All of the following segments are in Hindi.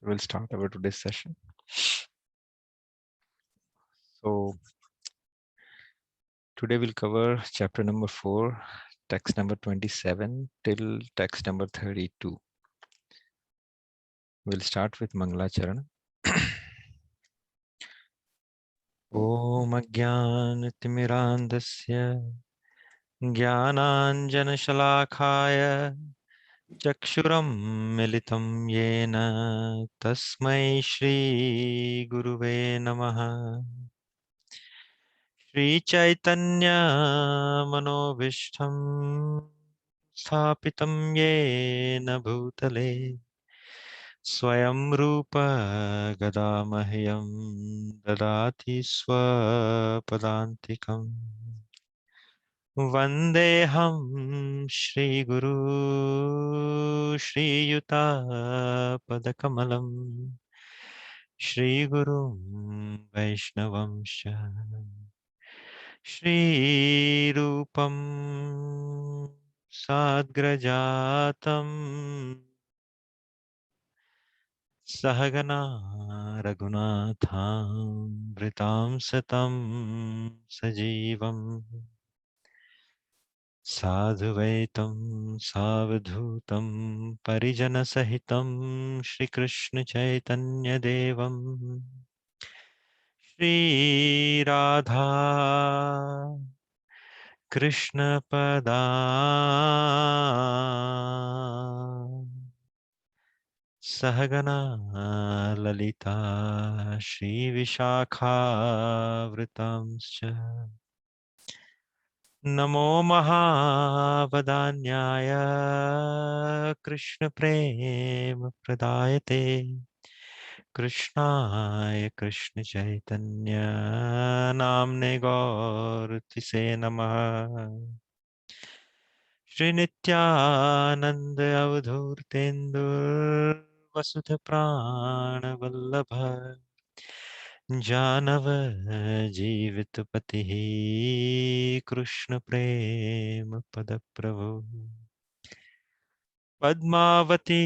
So we'll start our today's session. So today we'll cover chapter number 4, text number 27 till text number 32. We'll start with Mangala Charan. Om Ajnanatimirandasya Jnananjanashalakaya Chakshuram Militam Yena Tasmai Shri Guruve Namaha. Shri Chaitanya Manobishtam Sthapitam Yena Bhutale Swayam Rupa Gadamahyam Dadati Swapadantikam Vandeham Shri Guru Shri Yuta Padakamalam Shri Guru Vaishnavamsha Shri Rupam Sadgrajatam Sahagana Raghunatham Vritam Satam Sajivam Sadhuvaitam Savadhutam Parijana Sahitam Shri Krishna Chaitanya Devam Shri Radha Krishna Pada Sahagana Lalita Shri Vishakha Vritamscha Namo Mahavadanyaya Krishna Prema Pradayate Krishnaya Krishna Chaitanya Namne Gaurtise Namaha Shri Nityananda Avadhurtendur Vasudha Prana Vallabha जानव जीवित पति कृष्ण प्रेम पद प्रभु पद्मावती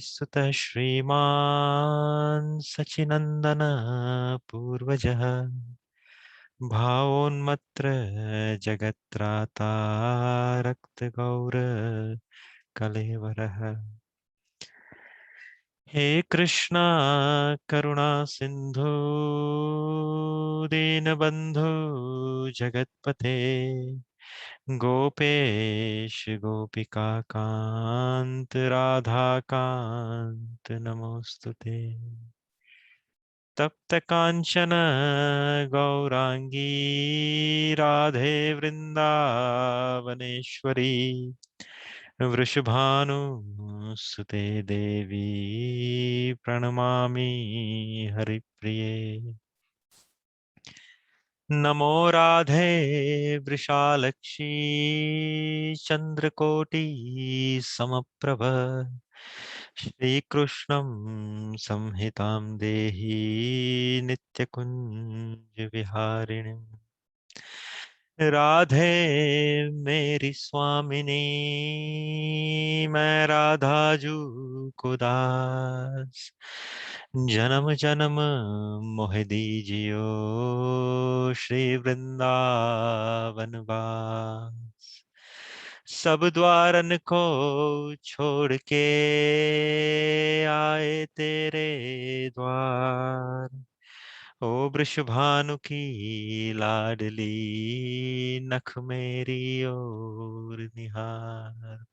सुत श्रीमान सचिनंदन पूर्वजः भावोन्मत्र जगत्राता रक्त गौर कलेवरः हे कृष्णा करुणा सिंधु दीनबंधु जगतपते गोपेश गोपिका कांत राधा कांत नमोस्तुते तप्त कांचन गौरांगी राधे वृंदावनेश्वरी वृषभानुसुते देवी प्रणमामि हरिप्रिये नमो राधे वृषालक्षी चंद्रकोटि समप्रभ श्रीकृष्णं संहितां देहि नित्यकुञ्ज विहारिणीम् राधे मेरी स्वामिनी मैं राधाजू को दास जन्म जन्म मोह दीजियो श्री वृंदावन वास सब द्वारन को छोड़ के आए तेरे द्वार ओ वृषभानु की लाडली नख मेरी ओर निहार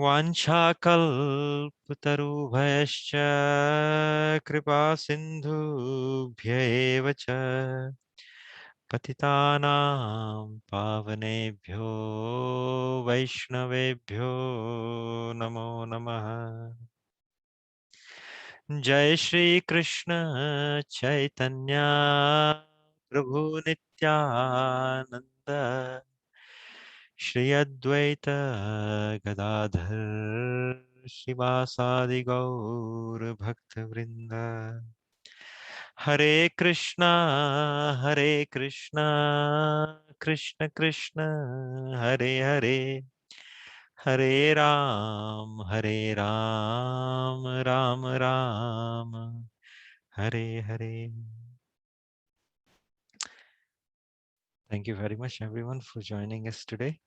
वाञ्छाकल्पतरुभयश्च कृपा सिन्धुभ्य एव च पतितानां पावनेभ्यो वैष्णवेभ्यो नमो नमः जय श्री कृष्ण चैतन्य प्रभु नित्यानंद श्री अद्वैत गदाधर शिवासादि गौर भक्त वृंद हरे Krishna Krishna Krishna Hare Hare Hare Ram, Hare Ram, Ram Ram, Hare Hare. Thank you very much everyone for joining us today.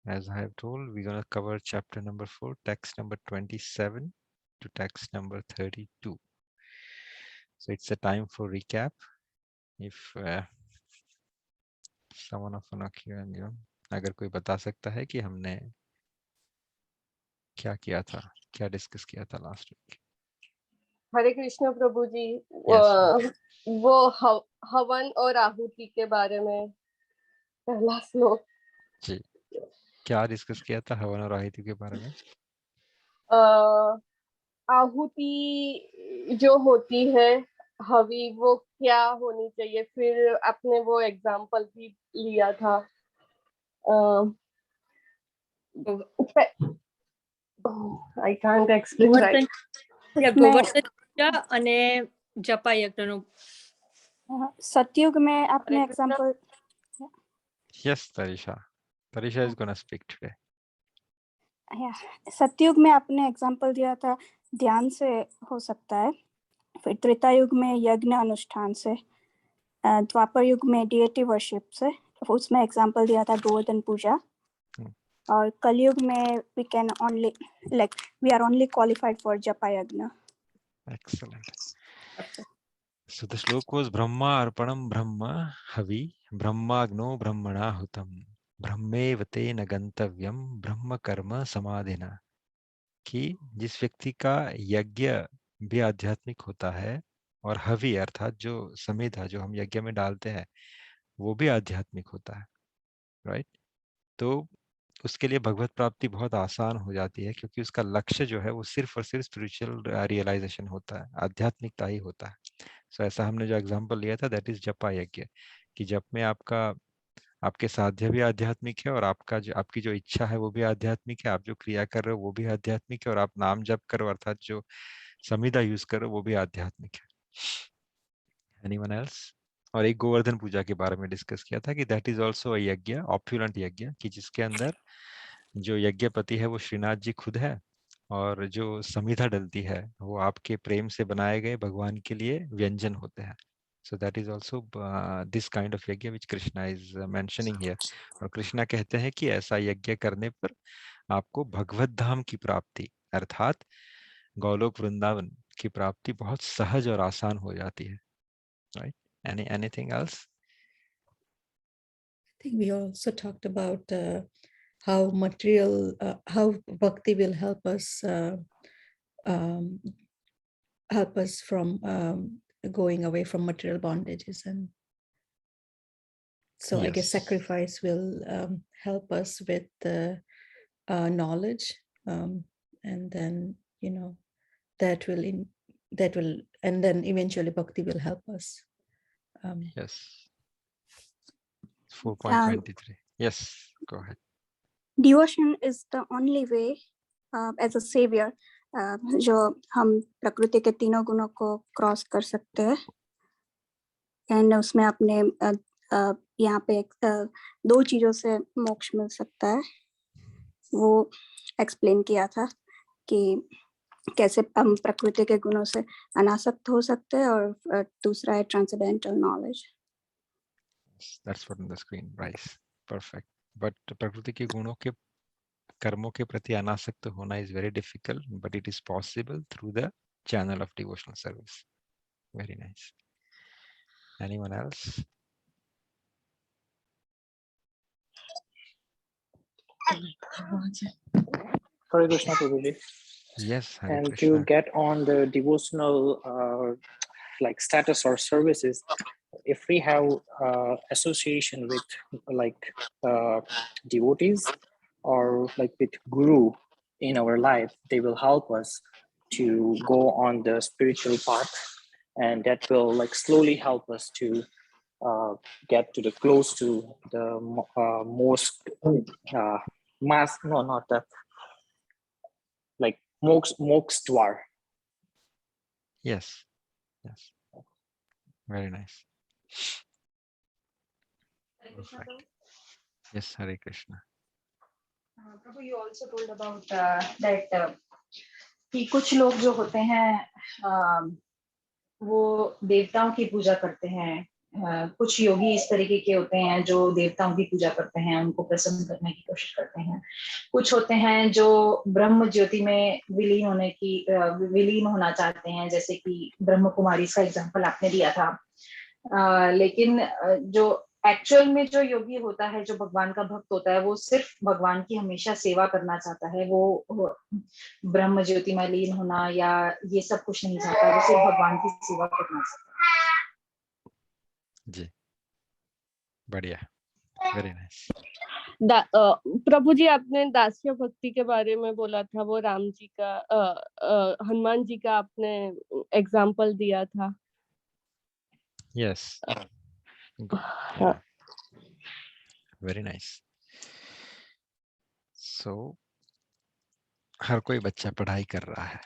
As I have told, we're going to cover chapter number 4, text number 27 to text number 32. So it's a time for recap. If someone of you, अगर कोई बता सकता है कि हमने क्या किया था, क्या डिस्कस किया था लास्ट वीक? हरे कृष्ण प्रभु जी। Yes. वो हवन और आहुति के बारे में पहला श्लोक। जी, क्या डिस्कस किया था हवन और आहुति के बारे में? आहुति जो होती है हवि, वो क्या होनी चाहिए, फिर आपने वो एग्जाम्पल भी लिया था। I can't explain right. Govardhan पूजा અને જપા યજ્ઞનો सतयुग में आपने example Yes, Tarisha. Tarisha is going to speak today. सतयुग में आपने एग्जांपल दिया था ध्यान से हो सकता है, फिर त्रेता युग में यज्ञ अनुष्ठान से, द्वापर युग में डिएटी वर्शिप से, उसमें एग्जांपल दिया था गोवर्धन पूजा, और कलयुग में we can only like we are only qualified for japa yajna. Excellent. So the shloka was Brahma Arpanam Brahma Havi Brahmagno Brahmana Hutam Brahmevate Nagantavyam Brahma Karma Samadhina. कि जिस व्यक्ति का यज्ञ भी आध्यात्मिक होता है और हवि अर्थात जो समेधा जो हम यज्ञ में डालते हैं वो भी आध्यात्मिक होता है, राइट? तो उसके लिए भगवत प्राप्ति बहुत आसान हो जाती है क्योंकि उसका लक्ष्य जो है वो सिर्फ और सिर्फ स्पिरिचुअल रियलाइजेशन होता है, आध्यात्मिकता ही होता है. सो ऐसा हमने जो एग्जांपल लिया था दैट इज जपा यज्ञ, कि जप में आपके साध्य भी आध्यात्मिक है और आपकी जो इच्छा है वो भी आध्यात्मिक है, आप जो क्रिया कर रहे हो वो भी आध्यात्मिक है और आप नाम जप करो अर्थात जो समिधा यूज करो वो भी आध्यात्मिक है. Anyone else? और एक गोवर्धन पूजा के बारे में डिस्कस किया था कि दैट इज ऑल्सो यज्ञ, ऑप्युलेंट यज्ञ, कि जिसके अंदर जो यज्ञपति है वो श्रीनाथ जी खुद है और जो समिधा डलती है वो आपके प्रेम से बनाए गए भगवान के लिए व्यंजन होते हैं. So that is also this kind of यज्ञ which Krishna is mentioning here. और कृष्णा कहते हैं कि ऐसा यज्ञ करने पर आपको भगवत धाम की प्राप्ति अर्थात गौलोक वृंदावन की प्राप्ति बहुत सहज और आसान हो जाती है, right? Anything else? I think we also talked about how bhakti will help us from going away from material bondages, and so I guess Yes. sacrifice will help us with the knowledge, and then that will and then eventually bhakti will help us. Yes. 4.23. Yes, go ahead. Devotion is the only way as a savior जो हम प्रकृति के तीनों गुणों को क्रॉस कर सकते हैं, एंड उसमें अपने यहाँ पे दो चीजों से मोक्ष मिल सकता है. वो एक्सप्लेन किया था कि कैसे हम प्रकृति के गुणों से अनासक्त हो सकते हैं, और दूसरा है transcendental knowledge. That's what on the screen, Bryce. Perfect. But प्रकृति के गुणों के कर्मों के प्रति अनासक्त होना is very difficult, but it is possible through the channel of devotional service. Very nice. Anyone else? Hare Krishna Prabhuji. Yes, Hare And Krishna. to get on the devotional like status or services, if we have association with like devotees or like with guru in our life, they will help us to go on the spiritual path, and that will like slowly help us to get to the close to the most mass, no, not that, like moksha dwar. Yes. Yes. Very nice. Perfect. Yes, Hare Krishna. Prabhu, you also told about that कि कुछ लोग जो होते हैं वो देवताओं की पूजा करते हैं, कुछ योगी इस तरीके के होते हैं जो देवताओं की पूजा करते हैं, उनको प्रसन्न करने की कोशिश करते हैं। कुछ होते हैं जो ब्रह्म ज्योति में विलीन होना चाहते हैं, जैसे कि ब्रह्म कुमारी का एग्जांपल आपने दिया था। लेकिन जो एक्चुअल में जो योगी होता है, जो भगवान का भक्त होता है, वो सिर्फ भगवान की हमेशा सेवा करना चाहता है। वो ब्रह्म ज्योति में लीन होना या ये सब कुछ नहीं चाहता, वो सिर्फ भगवान की सेवा करना चाहता है। जी, बढ़िया, वेरी नाइस। प्रभु जी, आपने दास्य भक्ति के बारे में बोला था, वो राम जी का हनुमान जी का आपने एग्जाम्पल दिया था। यस, हाँ। Very nice. सो हर कोई बच्चा पढ़ाई कर रहा है।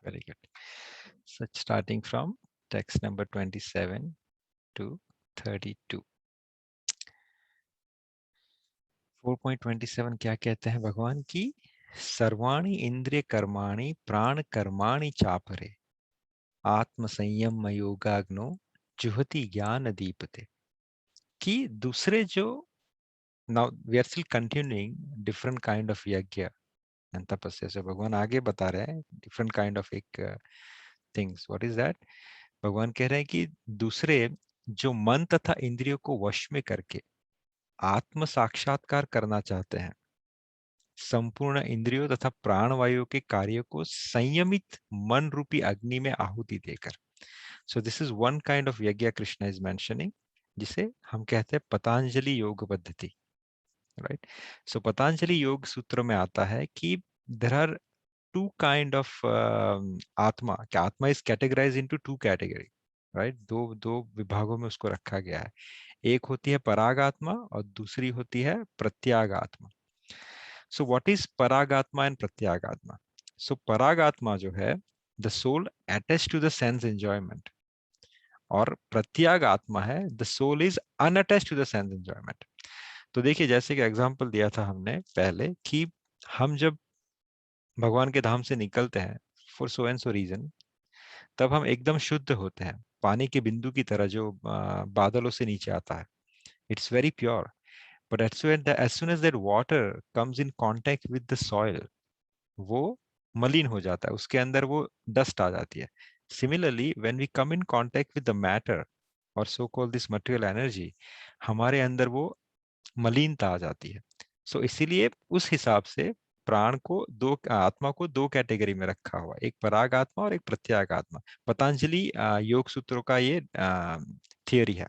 Very good. So starting from text number 27 to 32। 4.27 क्या कहते हैं भगवान की? सर्वाणि इंद्रिय कर्माणि प्राण कर्माणि चापरे आत्म संयम योगाग्नो जुहति ज्ञान दीपते। कि दूसरे जो now we are still continuing different kind of yajna and tapasya। से भगवान आगे बता रहे हैं different kind of एक things। what is that? भगवान कह रहे हैं कि दूसरे जो मन तथा इंद्रियों को वश में करके आत्म साक्षात्कार करना चाहते हैं, संपूर्ण इंद्रियों तथा प्राणवायु के कार्यों को संयमित मन रूपी अग्नि में आहुति देकर। So this is one kind of यज्ञ कृष्ण इज मेंशनिंग, जिसे हम कहते हैं पतंजलि योग पद्धति, राइट। सो पतंजलि योग सूत्र में आता है कि there are two kind of atma. क्या atma is categorise into two category, right. दो विभागों में उसको रखा गया है। एक होती है पराग आत्मा और दूसरी होती है प्रत्याग आत्मा। So what is Paragatma and Pratyagatma? So Paragatma जो है the soul attached to the sense enjoyment, और प्रत्यागात्मा है the soul is unattached to the sense enjoyment। तो देखिए, जैसे कि एग्जांपल दिया था हमने पहले कि हम जब भगवान के धाम से निकलते हैं for so and so reason, तब हम एकदम शुद्ध होते हैं, पानी के बिंदु की तरह जो बादलों से नीचे आता है। It's very pure. But as soon as that water comes in contact with the soil, वो मलिन हो जाता है, उसके अंदर वो डस्ट आ जाती है। Similarly, when we come in contact with the matter or so called this material energy, हमारे अंदर वो मलिनता आ जाती है। सो इसीलिए उस हिसाब से प्राण को आत्मा को दो कैटेगरी में रखा हुआ, एक पराग आत्मा और एक प्रत्याग आत्मा। पतंजलि योग सूत्रों का ये थियोरी है।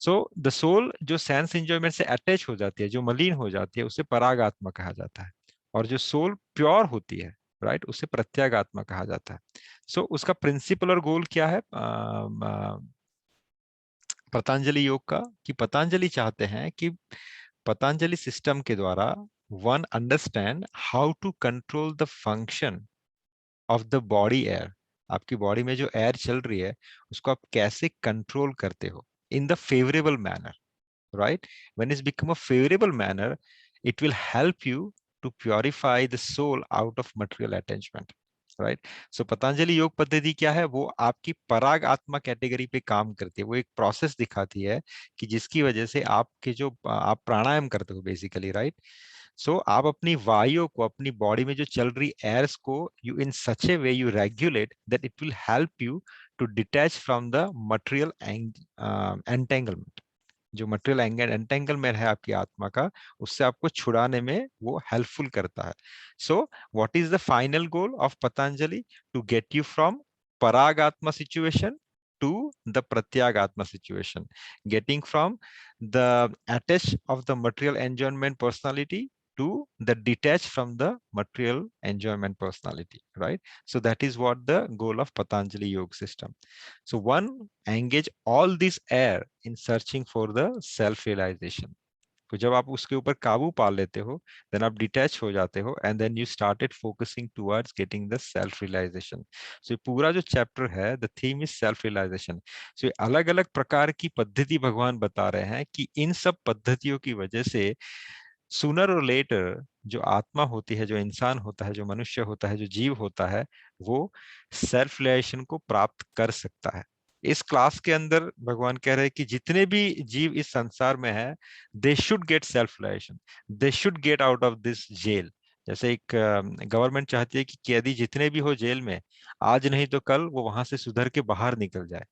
सो द सोल जो सेंस एंजॉयमेंट से अटैच हो जाती है, जो मलिन हो जाती है, उसे पराग आत्मा कहा जाता है। और जो सोल प्योर होती है, राइट, उसे प्रत्याग आत्मा कहा जाता है। सो उसका प्रिंसिपल और गोल क्या है पतंजलि योग का? कि पतंजलि चाहते हैं कि पतंजलि सिस्टम के द्वारा one understand how to control the function of the body air. आपकी बॉडी में जो एयर चल रही है उसको आप कैसे कंट्रोल करते हो in the favourable manner, right? When it's become a favorable manner, it will help you to purify the soul out of material attachment, right? So Patanjali योग पद्धति क्या है? वो आपकी पराग आत्मा कैटेगरी पे काम करती है। वो एक प्रोसेस दिखाती है कि जिसकी वजह से आपके जो आप प्राणायाम करते हो बेसिकली, राइट। सो आप अपनी वायु को, अपनी बॉडी में जो चल रही एयर्स को you in such a way you regulate that it will help you to detach from the material entanglement. जो मटेरियल एंटेंगलमेंट है आपकी आत्मा का, उससे आपको छुड़ाने में वो हेल्पफुल करता है। So what is the final goal of Patanjali? To get you from पराग आत्मा situation to the pratyagatma situation, getting from the attached of the material enjoyment personality to the detached from the material enjoyment personality, right? So that is what the goal of Patanjali yoga system. So one engage all this air in searching for the self realization, तो जब आप उसके ऊपर काबू पा लेते हो, देन आप डिटैच हो जाते हो, and then you started focusing towards getting the self realisation. So पूरा जो चैप्टर है, the theme is self realisation. So अलग अलग प्रकार की पद्धति भगवान बता रहे हैं कि इन सब पद्धतियों की वजह से सूनर और लेटर जो आत्मा होती है, जो इंसान होता है, जो मनुष्य होता है, जो जीव होता है, वो सेल्फ रियलाइजेशन को प्राप्त कर सकता है। इस क्लास के अंदर भगवान कह रहे हैं कि जितने भी जीव इस संसार में है, they should get self realisation, they should get out of this jail. जैसे एक गवर्नमेंट चाहती है कि कैदी जितने भी हो जेल में, आज नहीं तो कल वो वहां से सुधर के बाहर निकल जाए।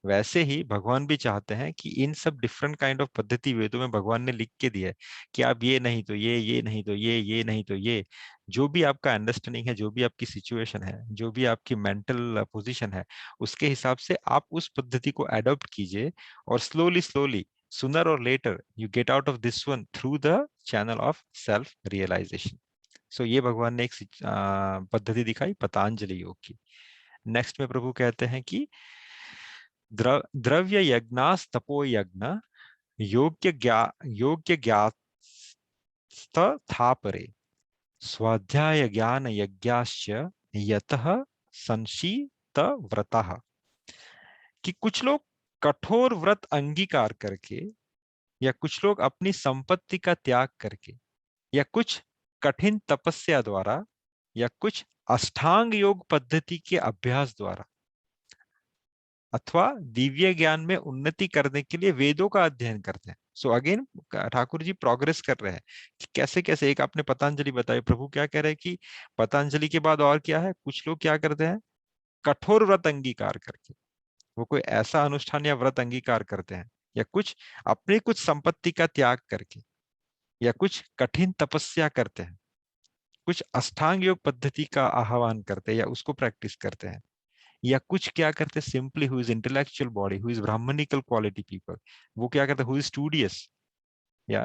वैसे ही भगवान भी चाहते हैं कि इन सब डिफरेंट काइंड ऑफ पद्धति वेदों में भगवान ने लिख के दिया है कि आप ये नहीं तो ये नहीं तो ये नहीं तो ये, जो भी आपका अंडरस्टैंडिंग है, जो भी आपकी सिचुएशन है, जो भी आपकी मेंटल पोजीशन है, उसके हिसाब से आप उस पद्धति को अडॉप्ट कीजिए, और स्लोली स्लोली सूनर और later you get out of this one through the channel of self realisation. So ये भगवान ने एक पद्धति दिखाई पतंजलि योग की। नेक्स्ट में प्रभु कहते हैं कि द्रव्य यज्ञास तपो यज्ञ योग्य ज्ञात था परे स्वाध्याय ज्ञान यज्ञाश्च यतः संशीत व्रतः। कि कुछ लोग कठोर व्रत अंगीकार करके, या कुछ लोग अपनी संपत्ति का त्याग करके, या कुछ कठिन तपस्या द्वारा, या कुछ अष्टांग योग पद्धति के अभ्यास द्वारा, अथवा दिव्य ज्ञान में उन्नति करने के लिए वेदों का अध्ययन करते हैं। So again Thakur ji progress कर रहे हैं कि कैसे कैसे। एक आपने पतंजलि बताई, प्रभु क्या कह रहे हैं कि पतंजलि के बाद और क्या है, कुछ लोग क्या करते हैं, कठोर व्रत अंगीकार करके, वो कोई ऐसा अनुष्ठान या व्रत अंगीकार करते हैं, या कुछ अपनी कुछ संपत्ति का त्याग करके, या कुछ कठिन तपस्या करते हैं, कुछ अष्टांग योग पद्धति का आह्वान करते हैं या उसको प्रैक्टिस करते हैं, या कुछ क्या करते हैं simply who is intellectual body, who is brahmanical quality people, वो क्या करते हैं, हु इज स्टूडियस या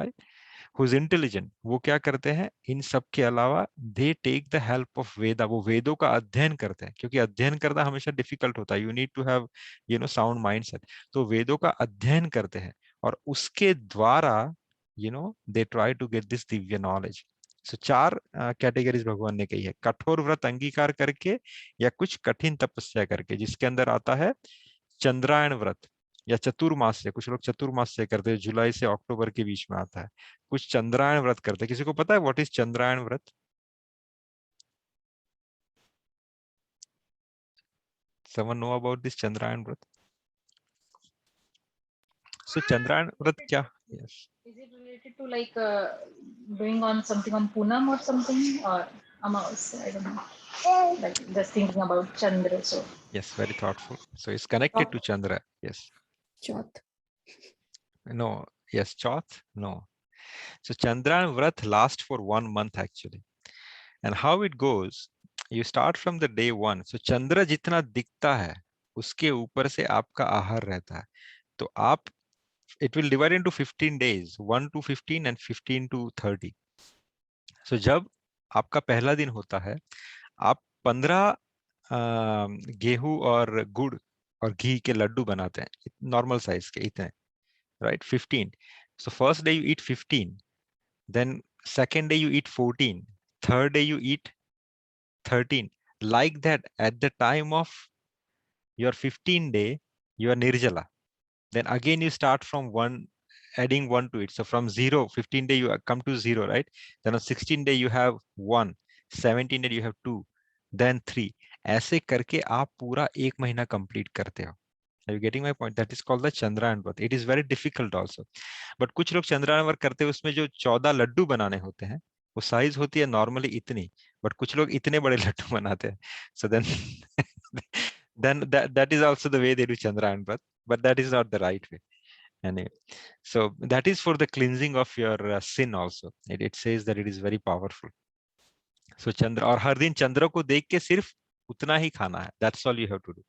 हु इज इंटेलिजेंट, वो क्या करते हैं, इन सब के अलावा they take the help of Veda, वो वेदों का अध्ययन करते हैं, क्योंकि अध्ययन करना हमेशा डिफिकल्ट होता है, you need to have sound mindset. तो वेदों का अध्ययन करते हैं, और उसके द्वारा they try to get this divya knowledge. So चार कैटेगरीज भगवान ने कही है, कठोर व्रत अंगीकार करके, या कुछ कठिन तपस्या करके, जिसके अंदर आता है चंद्रायण व्रत या चतुर्मास्य। कुछ लोग चतुर्मास्य करते हैं, जुलाई से अक्टूबर के बीच में आता है। कुछ चंद्रायण व्रत करते हैं। किसी को पता है व्हाट इज चंद्रायण व्रत? Someone know about this Chandrayaan व्रत? So Chandrayaan व्रत क्या? Yes. Is it related to like doing on something on Poonam or something, or Amavasya? I don't know. Like just thinking about Chandra. So Yes, very thoughtful. So it's connected to Chandra. Yes. Choth. No. Yes, Chauth? No. So Chandrayaan व्रत lasts for 1 month actually. And how it goes, you start from the day 1. So चंद्र जितना दिखता है, उसके ऊपर से आपका आहार रहता है। तो आप it will divide into 15 days, 1 to 15 and 15 to 30. So जब आपका पहला दिन होता है, आप 15 गेहूं और गुड़ और घी के लड्डू बनाते हैं, नॉर्मल साइज के इतने, right? 15. So first day you eat 15, then second day you eat 14, third day you eat 13. Like that, at the time of your 15th day, you are nirjala. Then again you start from 1, adding 1 to it. So from 0, 15 day you come to 0, right? Then on 16 day you have 1, 17 day you have 2, then 3. ऐसे करके आप पूरा 1 महीना कंप्लीट करते हो। Are you getting my point? That is called the Chandrayaan व्रत. It is very difficult also. But कुछ लोग चंद्रायन व्रत करते हैं, उसमें जो 14 लड्डू बनाने होते हैं, वो साइज होती है नॉर्मली इतनी, बट कुछ लोग इतने बड़े लड्डू बनाते हैं. So then that is also the way they do Chandrayaan व्रत, but that is not the right way. Anyway, so that is for the cleansing of your sin also. It says that it is very powerful. So चंद्र, और हर दिन चंद्र को देख के सिर्फ उतना ही खाना है. That's all you have to do.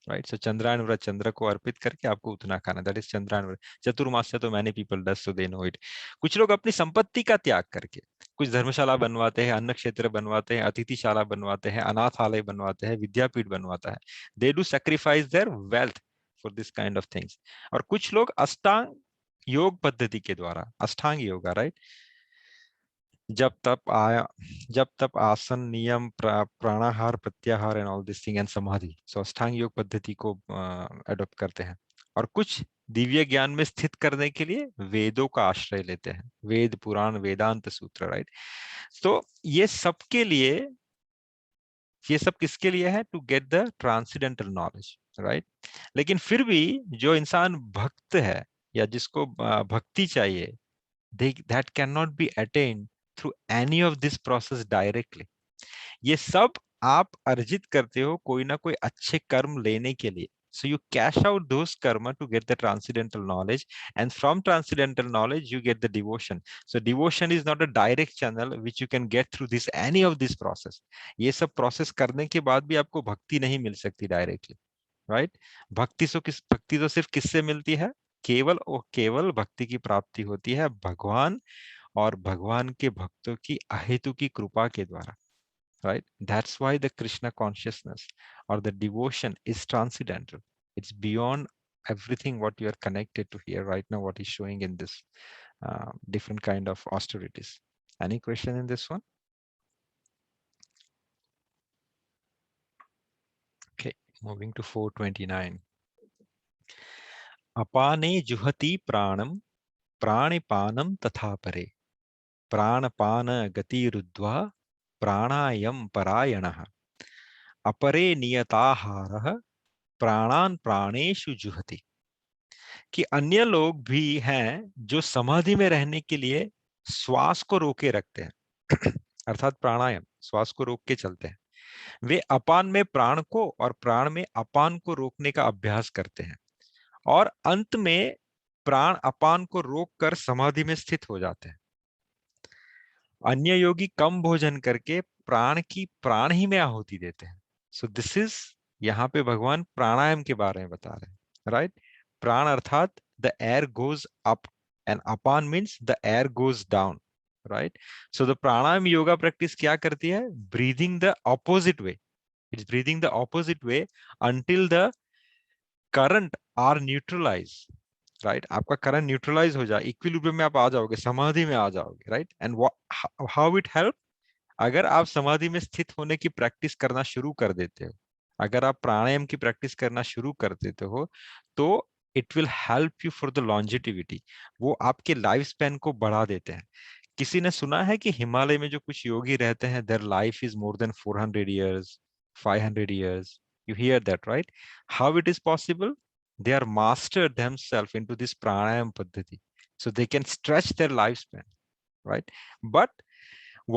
Right? So Chandrayaan व्रत, चंद्र को अर्पित करके आपको उतना खाना. That is चंद्रायन व्रत. चतुर्मास्य तो many people does, so they know it. कुछ लोग अपनी संपत्ति का त्याग करके कुछ धर्मशाला बनवाते हैं, अन्न क्षेत्र बनवाते हैं, अतिथिशाला बनवाते हैं, अनाथालय बनवाते हैं, विद्यापीठ बनवाता है. They do sacrifice their wealth for this kind of things. और कुछ लोग अष्टांग योग पद्धति के द्वारा, अष्टांग योगा, राइट। जब तप आसन, नियम, प्राणाहार, प्रत्याहार and all this thing and समाधि। सो अष्टांग योग पद्धति को अडॉप्ट करते हैं, और कुछ दिव्य ज्ञान में स्थित करने के लिए वेदों का आश्रय लेते हैं, वेद, पुराण, वेदांत सूत्र, राइट। तो ये सबके लिए, ये सब किसके लिए है? To get the transcendental knowledge, right. लेकिन फिर भी जो इंसान भक्त है या जिसको भक्ति चाहिए, that cannot be attained through any of this process directly. ये सब आप अर्जित करते हो कोई ना कोई अच्छे कर्म लेने के लिए. So you cash out those karma to get the transcendental knowledge, and from transcendental knowledge you get the devotion. So devotion is not a direct channel which you can get through this any of this process. ये सब process करने के बाद भी आपको भक्ति नहीं मिल सकती directly, right? भक्ति तो सिर्फ किससे मिलती है? केवल और केवल भक्ति की प्राप्ति होती है भगवान और भगवान के भक्तों की अहेतु की कृपा के द्वारा, right? That's why the Krishna consciousness or the devotion is transcendental. It's beyond everything what you are connected to here right now, what is showing in this different kind of austerities. Any question in this one? Okay, moving to 429. Apane juhati pranam pranipanam tatha pare pranapana gati ruddva pranayam parayanah अपरे नियताहारः प्राणान प्राणेषु जुहति. कि अन्य लोग भी हैं जो समाधि में रहने के लिए श्वास को रोके रखते हैं अर्थात प्राणायाम, श्वास को रोक के चलते हैं. वे अपान में प्राण को और प्राण में अपान को रोकने का अभ्यास करते हैं, और अंत में प्राण अपान को रोककर समाधि में स्थित हो जाते हैं. अन्य योगी कम भोजन करके प्राण की प्राण ही में आहुति देते हैं. सो दिस इज, यहाँ पे भगवान प्राणायाम के बारे में बता रहे हैं, राइट. प्राण अर्थात the air goes up and apana means the air goes down, right. So the pranayama yoga practice क्या करती है? Breathing the opposite way. It's breathing the opposite way until the current are neutralise, right. आपका करंट न्यूट्रलाइज हो जाए, इक्विलिब्रियम में आप आ जाओगे, समाधि में आ जाओगे, right. And how it help? अगर आप समाधि में स्थित होने की प्रैक्टिस करना शुरू कर देते हो, अगर आप प्राणायाम की प्रैक्टिस करना शुरू कर देते हो, तो it will help you for the longevity. वो आपके लाइफ स्पैन को बढ़ा देते हैं. किसी ने सुना है कि हिमालय में जो कुछ योगी रहते हैं, their life is more than 400 years, 500 years. You hear that, right? How it is possible? They are mastered themselves into this pranayam paddhati, so they can stretch their lifespan, right? But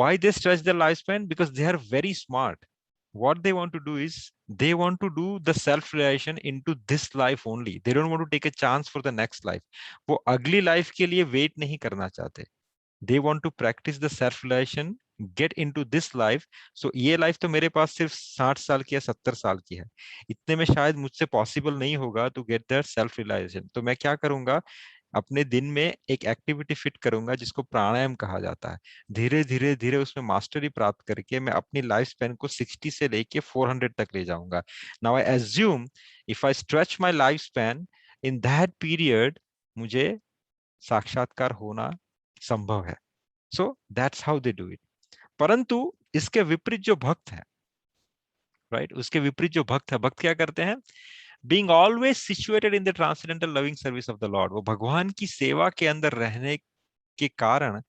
why they stretch their lifespan? Because they are very smart. What they want to do is they want to do the self realization into this life only. They don't want to take a chance for the next life. वो अगली लाइफ के लिए वेट नहीं करना चाहते. They want to practice the self realization, get into this life. So ये लाइफ तो मेरे पास सिर्फ 60 साल की या 70 साल की है, इतने में शायद मुझसे पॉसिबल नहीं होगा to get their self realization. तो मैं क्या करूंगा? अपने दिन में एक एक्टिविटी फिट करूंगा जिसको प्राणायाम कहा जाता है. धीरे धीरे धीरे उसमें मास्टरी प्राप्त करके मैं अपनी लाइफ स्पैन को 60 से लेके 400 तक ले जाऊंगा. Now I assume if I stretch my life span, in that period मुझे साक्षात्कार होना संभव है. So that's how they do it. परंतु इसके विपरीत जो भक्त है, राइट, उसके विपरीत जो भक्त है, भक्त क्या करते हैं? Being always situated in the transcendental loving service of the Lord, वो भगवान की सेवा के अंदर रहने के कारण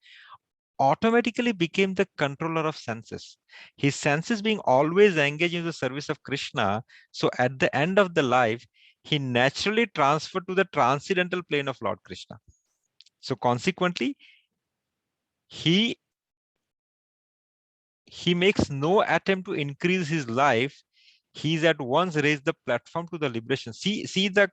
automatically became the controller of senses. His senses being always engaged in the service of Krishna, so at the end of the life, he naturally transferred to the transcendental plane of Lord Krishna. So consequently, he makes no attempt to increase his life. He's at once raised the platform to the liberation. See the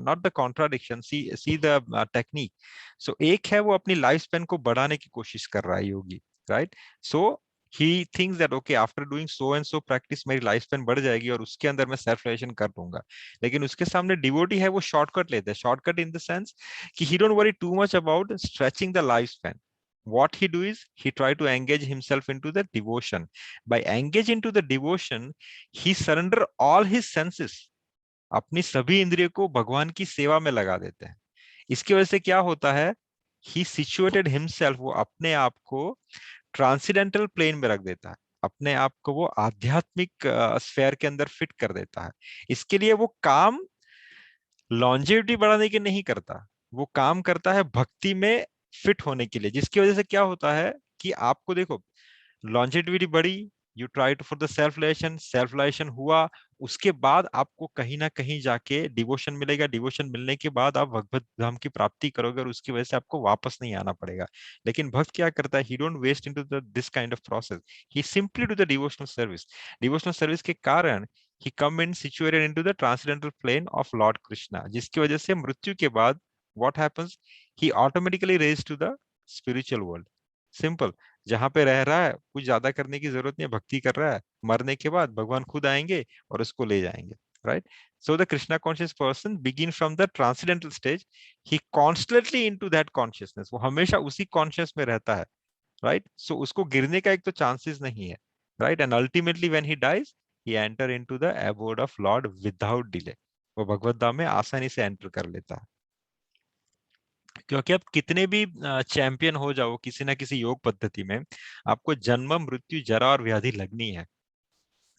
not the contradiction. See the technique. So एक है वो अपनी लाइफ स्पैन को बढ़ाने की कोशिश कर रहा है योगी, right? So he thinks that okay, after doing so and so practice मेरी लाइफ स्पैन बढ़ जाएगी और उसके अंदर मैं सेल्फ रियलाइजेशन कर लूंगा. लेकिन उसके सामने डिवोटी है, वो शॉर्टकट लेते हैं. शॉर्टकट इन द सेंस कि he don't worry too much about stretching the lifespan. What he do is he try to engage himself into the devotion. By engaging into the devotion, he surrender all his senses. अपनी सभी इंद्रियों को भगवान की सेवा में लगा देते हैं. इसकी वजह से क्या होता है, ही सिचुएटेड हिमसेल्फ, वो अपने आप को ट्रांसेंडेंटल प्लेन में रख देता है, अपने आप को वो आध्यात्मिक स्फेयर के अंदर फिट कर देता है। इसके लिए वो काम लॉन्जेविटी बढ़ाने के नहीं करता, वो काम करता है भक्ति में फिट होने के लिए, जिसकी वजह से क्या होता है कि आपको देखो लॉन्जेविटी बढ़ी, you try to for the self realisation हुआ, उसके बाद आपको कहीं ना कहीं जाके डिवोशन मिलेगा, डिवोशन मिलने के बाद आप भगवत धाम की प्राप्ति करोगे और उसकी वजह से आपको वापस नहीं आना पड़ेगा। लेकिन भक्त क्या करता है, he don't waste into this kind of process, he simply do the devotional service. Devotional service के कारण he come in situated into the transcendental plane of Lord Krishna, जिसकी वजह से मृत्यु के बाद what happens, he automatically raised to the spiritual world, simple। जहां पे रह रहा है कुछ ज्यादा करने की जरूरत नहीं है, भक्ति कर रहा है, मरने के बाद भगवान खुद आएंगे और उसको ले जाएंगे, right? So the Krishna conscious person begin from the transcendental stage, he constantly into that consciousness, वो हमेशा उसी conscious में रहता है, right? So उसको गिरने का एक तो chances नहीं है, right? And ultimately when he dies, he enter into the abode of Lord without delay, वो भगवत धाम में आसानी से एंटर कर लेता है। क्योंकि आप कितने भी चैंपियन हो जाओ किसी ना किसी योग पद्धति में, आपको जन्म मृत्यु जरा और व्याधि लगनी है।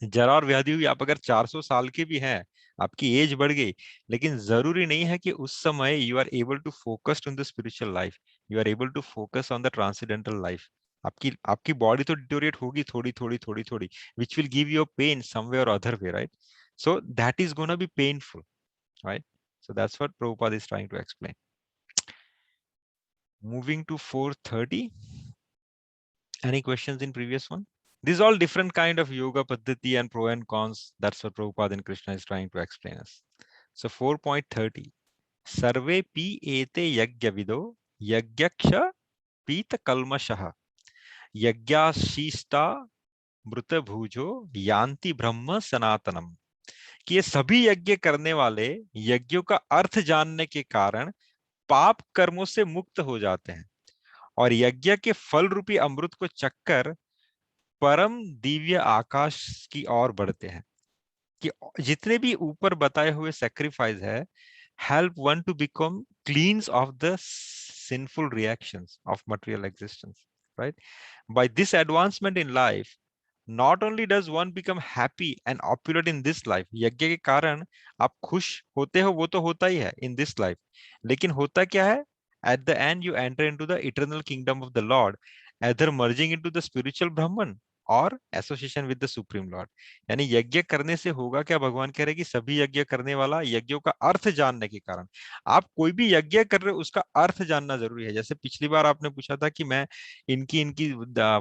जरा और व्याधि हुई, आप अगर 400 साल के भी हैं, आपकी एज बढ़ गई, लेकिन जरूरी नहीं है कि उस समय you are able to focus on the spiritual life, you are able to focus on the transcendental life. आपकी आपकी बॉडी तो डिटोरिएट होगी थोड़ी थोड़ी थोड़ी थोड़ी, which will give you pain some way और other way, right? So that is gonna be painful, right? So that's what Prabhupada is trying to explain. Moving to 430. Any questions in previous one? These are all different kind of yoga paddhati and pro and cons. That's what Prabhupada and Krishna is trying to explain us. So 4.30. Sarve pi ete yagyavido yagyaksha pita kalmashaha yagyashista मृत भूजो यान्ति ब्रह्म सनातनम। कि ये सभी यज्ञ करने वाले यज्ञों का अर्थ जानने के कारण पाप कर्मों से मुक्त हो जाते हैं और यज्ञ के फल रूपी अमृत को चक्कर परम दिव्य आकाश की ओर बढ़ते हैं। कि जितने भी ऊपर बताए हुए सेक्रीफाइस है, help one to become cleanse of the sinful reactions of material existence, right? By this advancement in life not only does one become happy and opulent in this life, यज्ञ के कारण आप खुश होते हो, वो तो होता ही है इन दिस लाइफ, लेकिन होता क्या है, at the end you enter into the eternal kingdom of the Lord, either merging into the spiritual Brahman और association with the supreme Lord. यानी यज्ञ करने से होगा क्या, भगवान कह रहे हैं कि सभी यज्ञ करने वाला यज्ञों का अर्थ जानने के कारण, आप कोई भी यज्ञ कर रहे हो उसका अर्थ जानना जरूरी है। जैसे पिछली बार आपने पूछा था कि मैं इनकी इनकी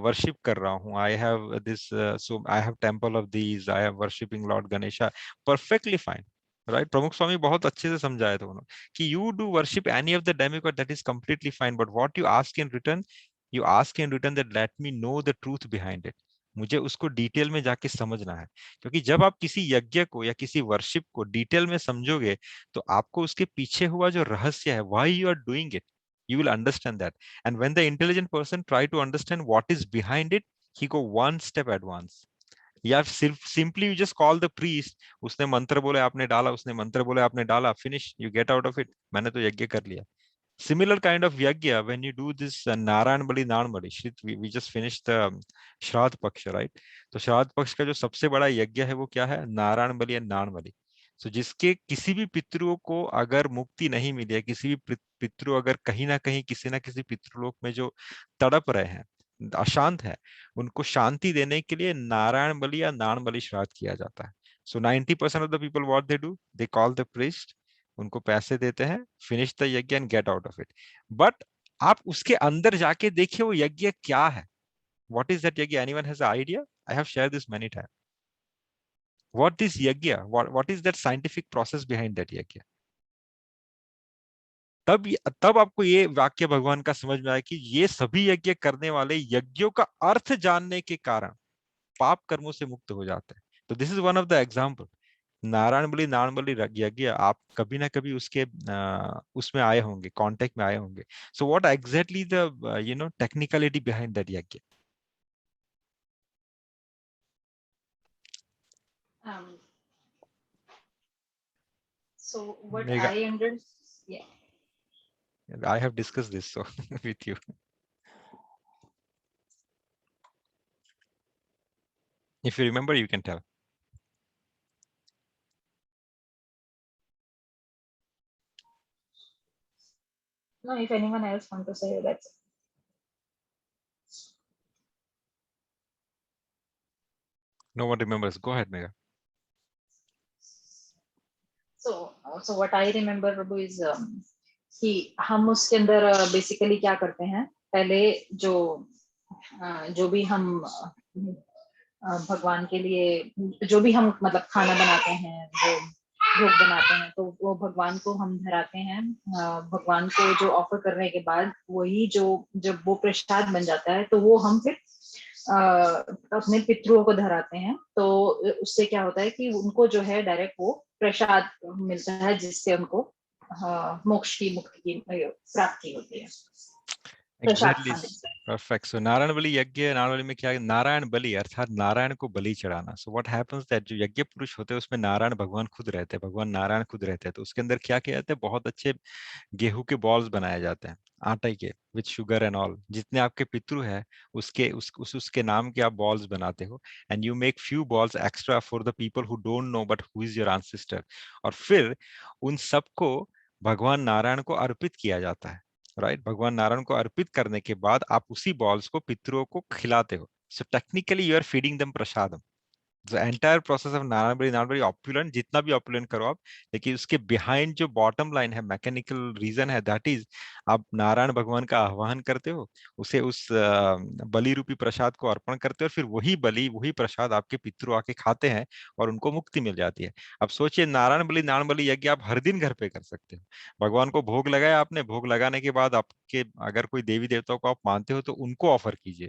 वर्शिप कर रहा हूँ, I have this, so I have temple of these, I have worshipping Lord Ganesha, perfectly fine, right? प्रमुख स्वामी बहुत अच्छे से समझाए थे उन्होंने कि you do worship any of the demigod, that is completely fine, but what you ask in return, you ask in return that let me know the truth behind it, मुझे उसको डिटेल में जाके समझना है। क्योंकि जब आप किसी यज्ञ को या किसी वर्शिप को डिटेल में समझोगे तो आपको उसके पीछे हुआ जो रहस्य है, why you are doing it, you will understand that. And when the intelligent person try to understand what is behind it, he go one step advance. या सिर्फ simply you just call the priest, उसने मंत्र बोले आपने डाला, उसने मंत्र बोले आपने डाला, finish, you get out of it, मैंने तो यज्ञ कर लिया। Similar kind of yagya when you do this Narayan Bali Nan Bali, we just finished the Shraddh Paksha, right? तो श्राद्ध पक्ष का जो सबसे बड़ा यज्ञ है वो क्या है, नारायण बलि एंड नान बलि। सो जिसके किसी भी पितरों को अगर मुक्ति नहीं मिली है, किसी भी पितरों अगर कहीं ना कहीं किसी ना किसी पितृलोक में जो तड़प रहे हैं, अशांत है, उनको शांति देने के लिए नारायण बलि या नान बलि श्राद्ध किया जाता है। So 90% of the people what they do, they call the priest, उनको पैसे देते हैं, finish the yagya and get out of it. But आप उसके अंदर जाके देखिए वो यज्ञ क्या है, what is that yagya, anyone has idea? I have share this many time, what this yagya, what is that scientific process behind that yagya. तब आपको ये वाक्य भगवान का समझ में आया कि ये सभी यज्ञ करने वाले यज्ञों का अर्थ जानने के कारण पाप कर्मों से मुक्त हो जाते हैं। तो this is one of the example. Narayan Bali Narayan Bali यज्ञ आप कभी ना कभी उसके उसमें आए होंगे, कांटेक्ट में आए होंगे। So what exactly the technicality behind that यज्ञ? So what mega I understand, yeah. I have discussed this so with you. If you remember, you can tell. No, if anyone else want to say, that's No one remembers. Go ahead, Megha. so what I remember, Prabhu, is कि हम उसके अंदर बेसिकली क्या करते हैं, पहले जो भी हम भगवान के लिए जो भी हम मतलब खाना बनाते हैं, जो भोग बनाते हैं, तो वो भगवान को हम धराते हैं। भगवान को जो ऑफर करने के बाद वही जो जब वो प्रसाद बन जाता है, तो वो हम फिर अपने पितरों को धराते हैं। तो उससे क्या होता है कि उनको जो है डायरेक्ट वो प्रसाद मिलता है, जिससे उनको मोक्ष की मुक्ति की प्राप्ति होती है प्रसाद Exactly. खाने से। Perfect. So नारायण बलि यज्ञ, नारायण बलि में क्या है? नारायण बलि अर्थात नारायण को बलि चढ़ाना। So what happens that जो यज्ञ पुरुष होते हैं उसमें नारायण भगवान खुद रहते हैं, भगवान नारायण खुद रहते हैं। तो उसके अंदर क्या किया जाता है? बहुत अच्छे गेहूं के बॉल्स बनाए जाते हैं, आटे के, विद शुगर एंड ऑल। जितने आपके पितृ है उसके नाम के आप बॉल्स बनाते हो, and you make few balls extra for the people who don't know but who is your ancestor. और फिर उन सबको भगवान नारायण को अर्पित किया जाता है, राइट? भगवान नारायण को अर्पित करने के बाद आप उसी बॉल्स को पितरों को खिलाते हो। So technically you are feeding them prasadam. The entire process of Narayan Bali opulent, जितना भी ऑपुलेंट करो आप, लेकिन उसके बिहाइंड जो बॉटम लाइन है, मैकेनिकल रीजन है, दैट इज आप नारायण भगवान का आह्वान करते हो, उसे उस बलि रूपी प्रसाद को अर्पण करते हो, फिर वही बलि वही प्रसाद आपके पितृ आके खाते हैं और उनको मुक्ति मिल जाती है। अब सोचिए, नारायण बलि यज्ञ आप हर दिन घर पे कर सकते हो। भगवान को भोग लगाया आपने, भोग लगाने के बाद आपके अगर कोई देवी देवताओं को आप मानते हो तो उनको ऑफर कीजिए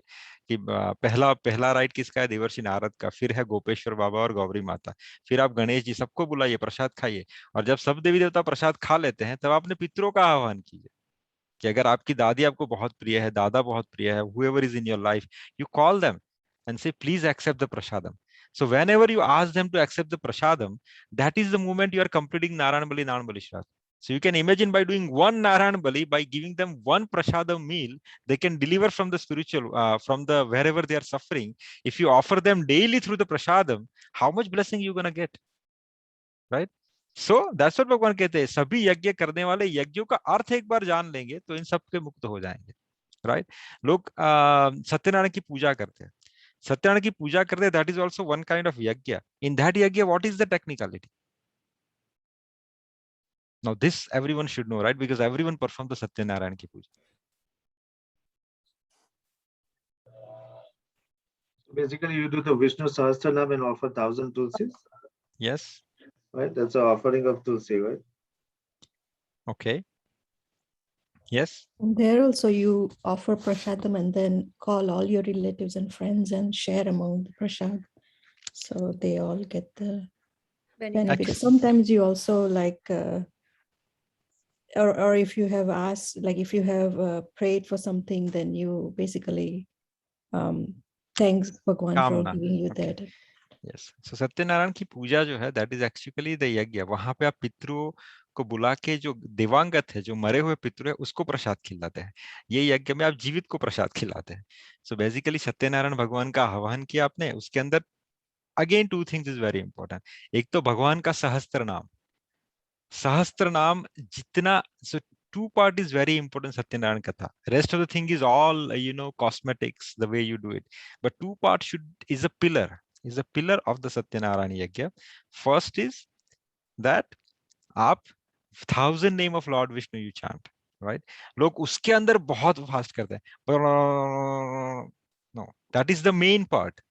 कि पहला पहला राइट किसका है? देवर्षि नारद का, फिर है गोपेश्वर बाबा और गौरी माता, फिर आप गणेश जी, सबको बुलाइए, प्रसाद खाइए। और जब सब देवी देवता प्रसाद खा लेते हैं तब आपने पितरों का आह्वान कीजिए कि अगर आपकी दादी आपको बहुत प्रिय है, दादा बहुत प्रिय है, whoever is in your life, you call them and say please accept the prasadam. So whenever you ask them to accept the prasadam, that is the moment you are completing Narayan Bali Shraddha. So you can imagine, by doing one Narayan Bali, by giving them one prasadam meal, they can deliver from the spiritual, from the wherever they are suffering. If you offer them daily through the prasadam, how much blessing you gonna get, right? So that's what भगवान कहते हैं, सभी यज्ञ करने वाले यज्ञों का अर्थ एक बार जान लेंगे तो इन सब के मुक्त हो जाएंगे, राइट? लोग सत्यनारायण की पूजा करते हैं, सत्यनारायण की पूजा करते हैं, that is also one kind of यज्ञ। इन दैट यज्ञ what is the technicality? Now this everyone should know, right? Because everyone perform the Satyanarayan की पूजा। Basically, you do the Vishnu Sahasranam and offer 1,000 tulsis. Yes. Right, that's an offering of tulsi, right? Okay. Yes. And there also you offer prasadam and then call all your relatives and friends and share among the prasad, so they all get the benefit. Sometimes you also like or if you have asked, like if you have prayed for something, then you basically thanks Bhagwan for कामना। giving you Okay. that. Yes. So Satyanarayan की पूजा जो है, दैट इज एक्चुअली द यज्ञ। वहां पे आप पितरों को बुला के, जो दिवंगत है, जो मरे हुए पितृ है, उसको प्रसाद खिलाते हैं। ये यज्ञ में आप जीवित को प्रसाद खिलाते हैं। सो बेसिकली सत्यनारायण भगवान का आह्वान किया आपने, उसके अंदर again two things is very important. एक तो भगवान का सहस्त्र नाम जितना, सो two part is very important Satyanarayan Katha. Rest of the thing is all, cosmetics, the way you do it. But two part is a pillar of the Satyanarayan Yajna. First is that आप 1,000 name of Lord Vishnu you chant, right? लोग उसके अंदर बहुत फास्ट करते हैं। No, that is the main part.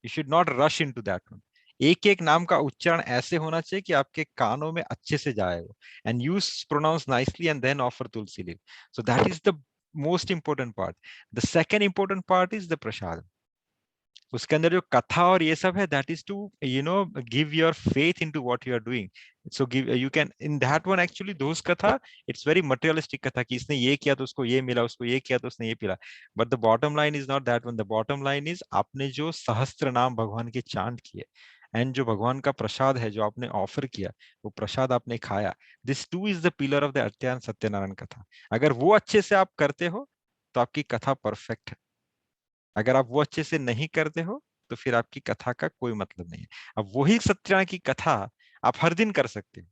You should not rush into that one. एक एक नाम का उच्चारण ऐसे होना चाहिए कि आपके कानों में अच्छे से जाए वो, and you pronounce nicely and then offer tulsi leaf. So that is the most important part. The second important part is the prasad. उसके अंदर जो कथा और ये सब है, that is to give your faith into what you are doing. So you can in that one actually those katha, it's very materialistic katha कि इसने ये किया तो उसको ये मिला, उसको ये किया तो उसने ये मिला. But the bottom line is not that one. The bottom line is आपने जो सहस्त्र नाम भगवान के चांट किए, एंड जो भगवान का प्रसाद है जो आपने ऑफर किया, वो प्रसाद आपने खाया, this too is the pillar of the अत्यान सत्यनारायण कथा। अगर वो अच्छे से आप करते हो तो आपकी कथा परफेक्ट है। अगर आप वो अच्छे से नहीं करते हो तो फिर आपकी कथा का कोई मतलब नहीं है। अब वही सत्यनारायण की कथा आप हर दिन कर सकते हो।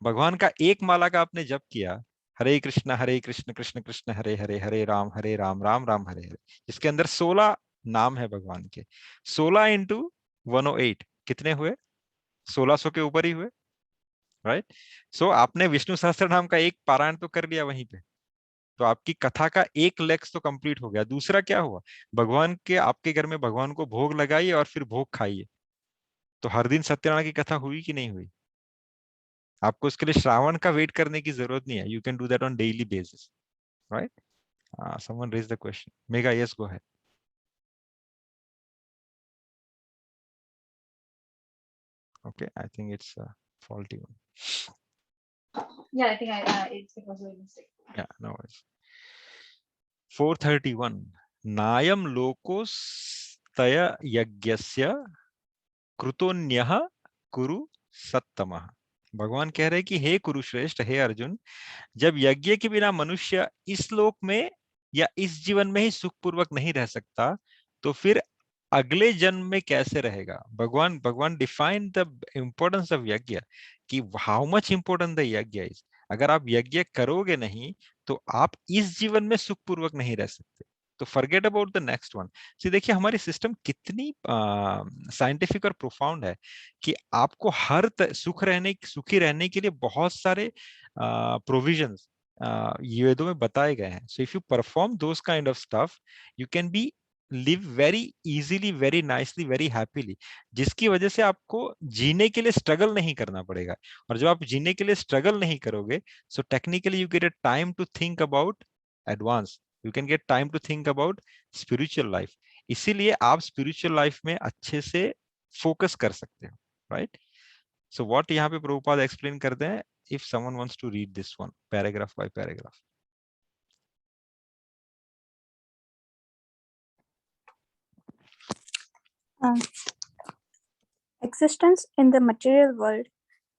भगवान का एक माला का आपने जप किया, हरे कृष्ण कृष्ण कृष्ण हरे हरे, हरे राम राम राम हरे हरे, जिसके अंदर 16 नाम है भगवान के। 16 इंटू 108 कितने हुए? 1600 के ऊपर ही हुए, राइट? सो आपने विष्णु सहस्त्र नाम का एक पारायण तो कर लिया वहीं पे, तो आपकी कथा का एक लेक्स तो कंप्लीट हो गया। दूसरा क्या हुआ? भगवान के आपके घर में भगवान को भोग लगाइए और फिर भोग खाइए। तो हर दिन सत्यनारायण की कथा हुई कि नहीं हुई? आपको उसके लिए श्रावण का वेट करने की जरूरत नहीं है, you can do that on daily basis, right? Someone raise the question. Megha, yes, go ahead. Okay, I think it's a faulty one. Yeah, I think it was a mistake. Yeah, no worries. 431. नायम Locos तय यज्ञस्य कृतोन्यः कुरु सत्तमः। भगवान कह रहे हैं कि हे कुरुश्रेष्ठ, हे अर्जुन, जब यज्ञ के बिना मनुष्य इस लोक में या इस जीवन में ही सुखपूर्वक नहीं रह सकता, तो फिर अगले जन्म में कैसे रहेगा? भगवान डिफाइन द इंपॉर्टेंस ऑफ यज्ञ, कि हाउ मच इंपॉर्टेंट द यज्ञ इज। अगर आप यज्ञ करोगे नहीं तो आप इस जीवन में सुखपूर्वक नहीं रह सकते। तो forget about the next one. देखिए हमारी सिस्टम कितनी साइंटिफिक और प्रोफाउंड है कि आपको हर सुखी रहने के लिए बहुत सारे प्रोविजंस वेदों में बताए गए हैं। So if you perform those kind of stuff, you can be live very easily, very nicely, very happily, जिसकी वजह से आपको जीने के लिए स्ट्रगल नहीं करना पड़ेगा। और जब आप जीने के लिए स्ट्रगल नहीं करोगे, so technically you get a time to think about advance, you can get time to think about spiritual life. इसीलिए आप स्पिरिचुअल लाइफ में अच्छे से फोकस कर सकते हो, राइट? सो व्हाट यहाँ पे प्रभुपाद एक्सप्लेन करते हैं, if someone wants to read this one paragraph by paragraph. Existence in the material world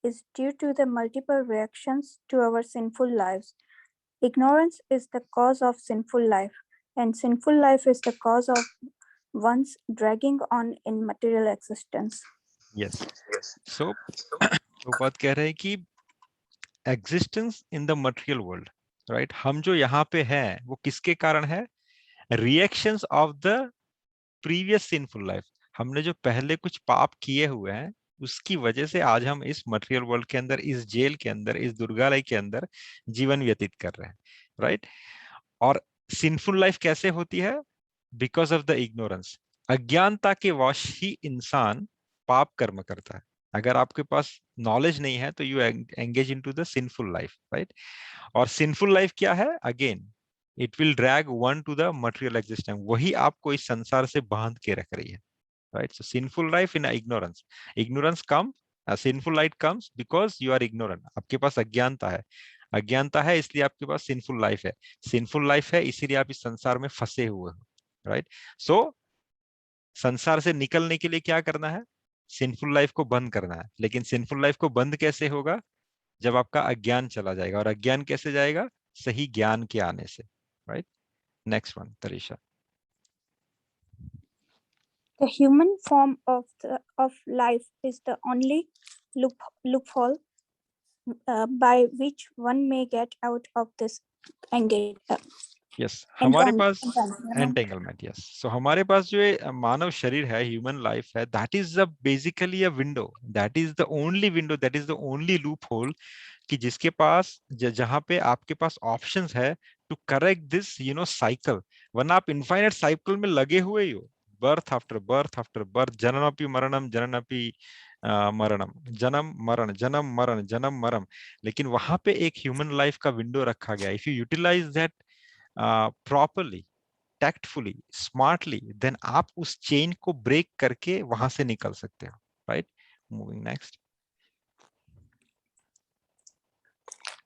is due to the multiple reactions to our sinful lives. Ignorance is the cause of sinful life, and sinful life is the cause of one's dragging on in material existence. Yes. So Prabhupada कह रहे हैं कि existence in the material world, right? हम जो यहाँ पे हैं वो किसके कारण है? Reactions of the previous sinful life. हमने जो पहले कुछ पाप किए हुए हैं उसकी वजह से आज हम इस मटेरियल वर्ल्ड के अंदर, इस जेल के अंदर, इस दुर्गालय के अंदर जीवन व्यतीत कर रहे हैं, राइट? और सिनफुल लाइफ कैसे होती है? Because of the ignorance. अज्ञानता के वश ही इंसान पाप कर्म करता है। अगर आपके पास नॉलेज नहीं है तो you engage into the sinful life, right? और सिनफुल लाइफ क्या है? Again it will drag one two the material existence, वही आपको इस संसार से बांध के रख रही है, right? So sinful life in ignorance, ignorance come, sinful life comes because you are ignorant. आपके पास अज्ञानता है, अज्ञानता है इसलिए आपके पास सिनफुल लाइफ है, सिनफुल लाइफ है इसीलिए आप इस संसार में फंसे हुए हो, राइट? सो संसार से निकलने के लिए क्या करना है? सिनफुल लाइफ को बंद करना है। लेकिन सिनफुल लाइफ को बंद कैसे होगा? जब आपका अज्ञान चला जाएगा। और अज्ञान कैसे जाएगा? सही ज्ञान के आने से, राइट? नेक्स्ट वन, तरीशा। The human form of life is the only loophole by which one may get out of this yes, हमारे पास entanglement. Entanglement, yes. सो हमारे पास जो ये मानव शरीर है, ह्यूमन लाइफ है, that is basically a window, that is the only window, that is the only loophole, कि जिसके पास जहां पे आपके पास ऑप्शंस है टू करेक्ट दिस साइकिल। वरना आप इनफाइनाइट साइकिल में लगे हुए ही हो, birth after birth after birth, जननपि मरणम जननपि मरणम, जन्म मरण जन्म मरण जन्म मरण। लेकिन वहां पे एक ह्यूमन लाइफ का विंडो रखा गया, if you utilize that properly, tactfully, smartly, then आप उस चेन को ब्रेक करके वहां से निकल सकते हो, right? Moving next.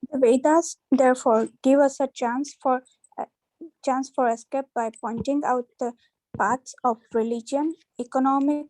The Vedas therefore give us a chance for escape by pointing out the paths of religion, economic,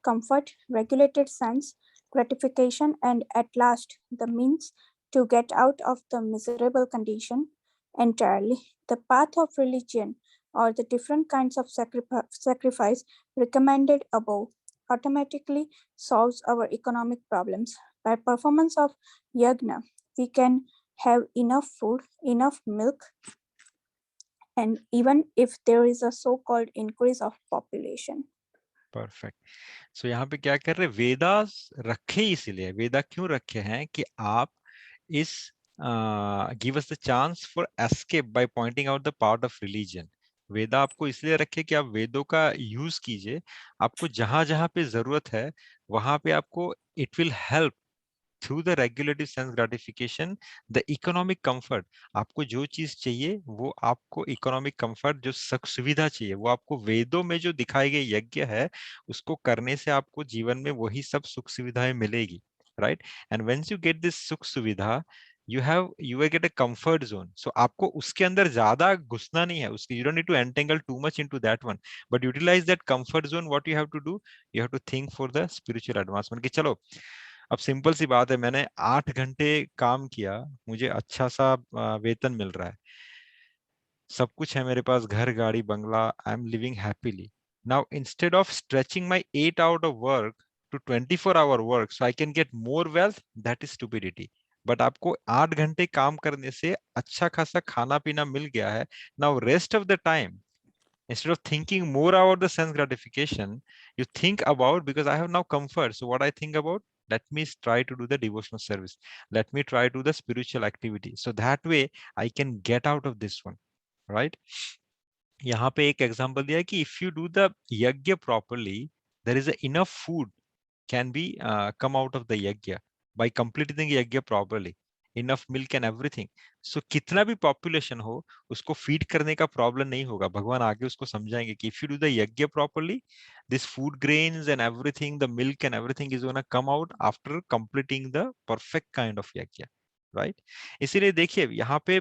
comfort, regulated sense, gratification, and at last the means to get out of the miserable condition entirely. The path of religion or the different kinds of sacrifice recommended above automatically solves our economic problems. By performance of yagna, we can have enough food, enough milk, and even if there is a so-called increase of population. Perfect. So यहाँ पे क्या कर रहे हैं, वेदास रखे इसीलिए, वेदा क्यों रखे हैं कि आप इस give us the chance for escape by pointing out the part of religion. Veda आपको इसलिए रखे कि आप वेदों का यूज कीजिए, आपको जहां जहां पे जरूरत है वहां पे आपको it will help through the regulative sense gratification, the economic comfort. आपको जो चीज चाहिए वो आपको इकोनॉमिक कंफर्ट, जो सुख सुविधा चाहिए वो आपको वेदों में जो दिखाए गए यज्ञ है उसको करने से आपको जीवन में वही सब सुख सुविधाएं मिलेगी, right. And whence you get this sukh suvidha, you will get a comfort zone. So आपको उसके अंदर ज्यादा घुसना नहीं है, उसकी you don't need to entangle too much into that one, but utilize that comfort zone. What you have to do, you have to think for the spiritual advancement. कि चलो अब सिंपल सी बात है, मैंने 8 घंटे काम किया, मुझे अच्छा सा वेतन मिल रहा है, सब कुछ है मेरे पास, घर गाड़ी बंगला, I am living happily. Now instead of stretching my 8 hour of work to 24 hour work so I can get more wealth, that is stupidity. But आपको 8 घंटे काम करने से अच्छा खासा खाना पीना मिल गया है. Now rest of the time, instead of thinking more about the sense gratification, you think about, because I have now comfort, so what I think about, let me try to do the devotional service, let me try to do the spiritual activity, so that way I can get out of this one, right. यहाँ पे एक एग्जांपल दिया है कि if you do the yajna properly, there is enough food can be come out of the yajna by completing the yajna properly, enough milk and everything. So कितना भी population हो उसको feed करने का problem नहीं होगा. भगवान आगे उसको समझाएंगे कि if you do the yajna properly, this food grains and everything, the milk and everything is gonna come out after completing the perfect kind of yajna, right. इसीलिए देखिए यहाँ पे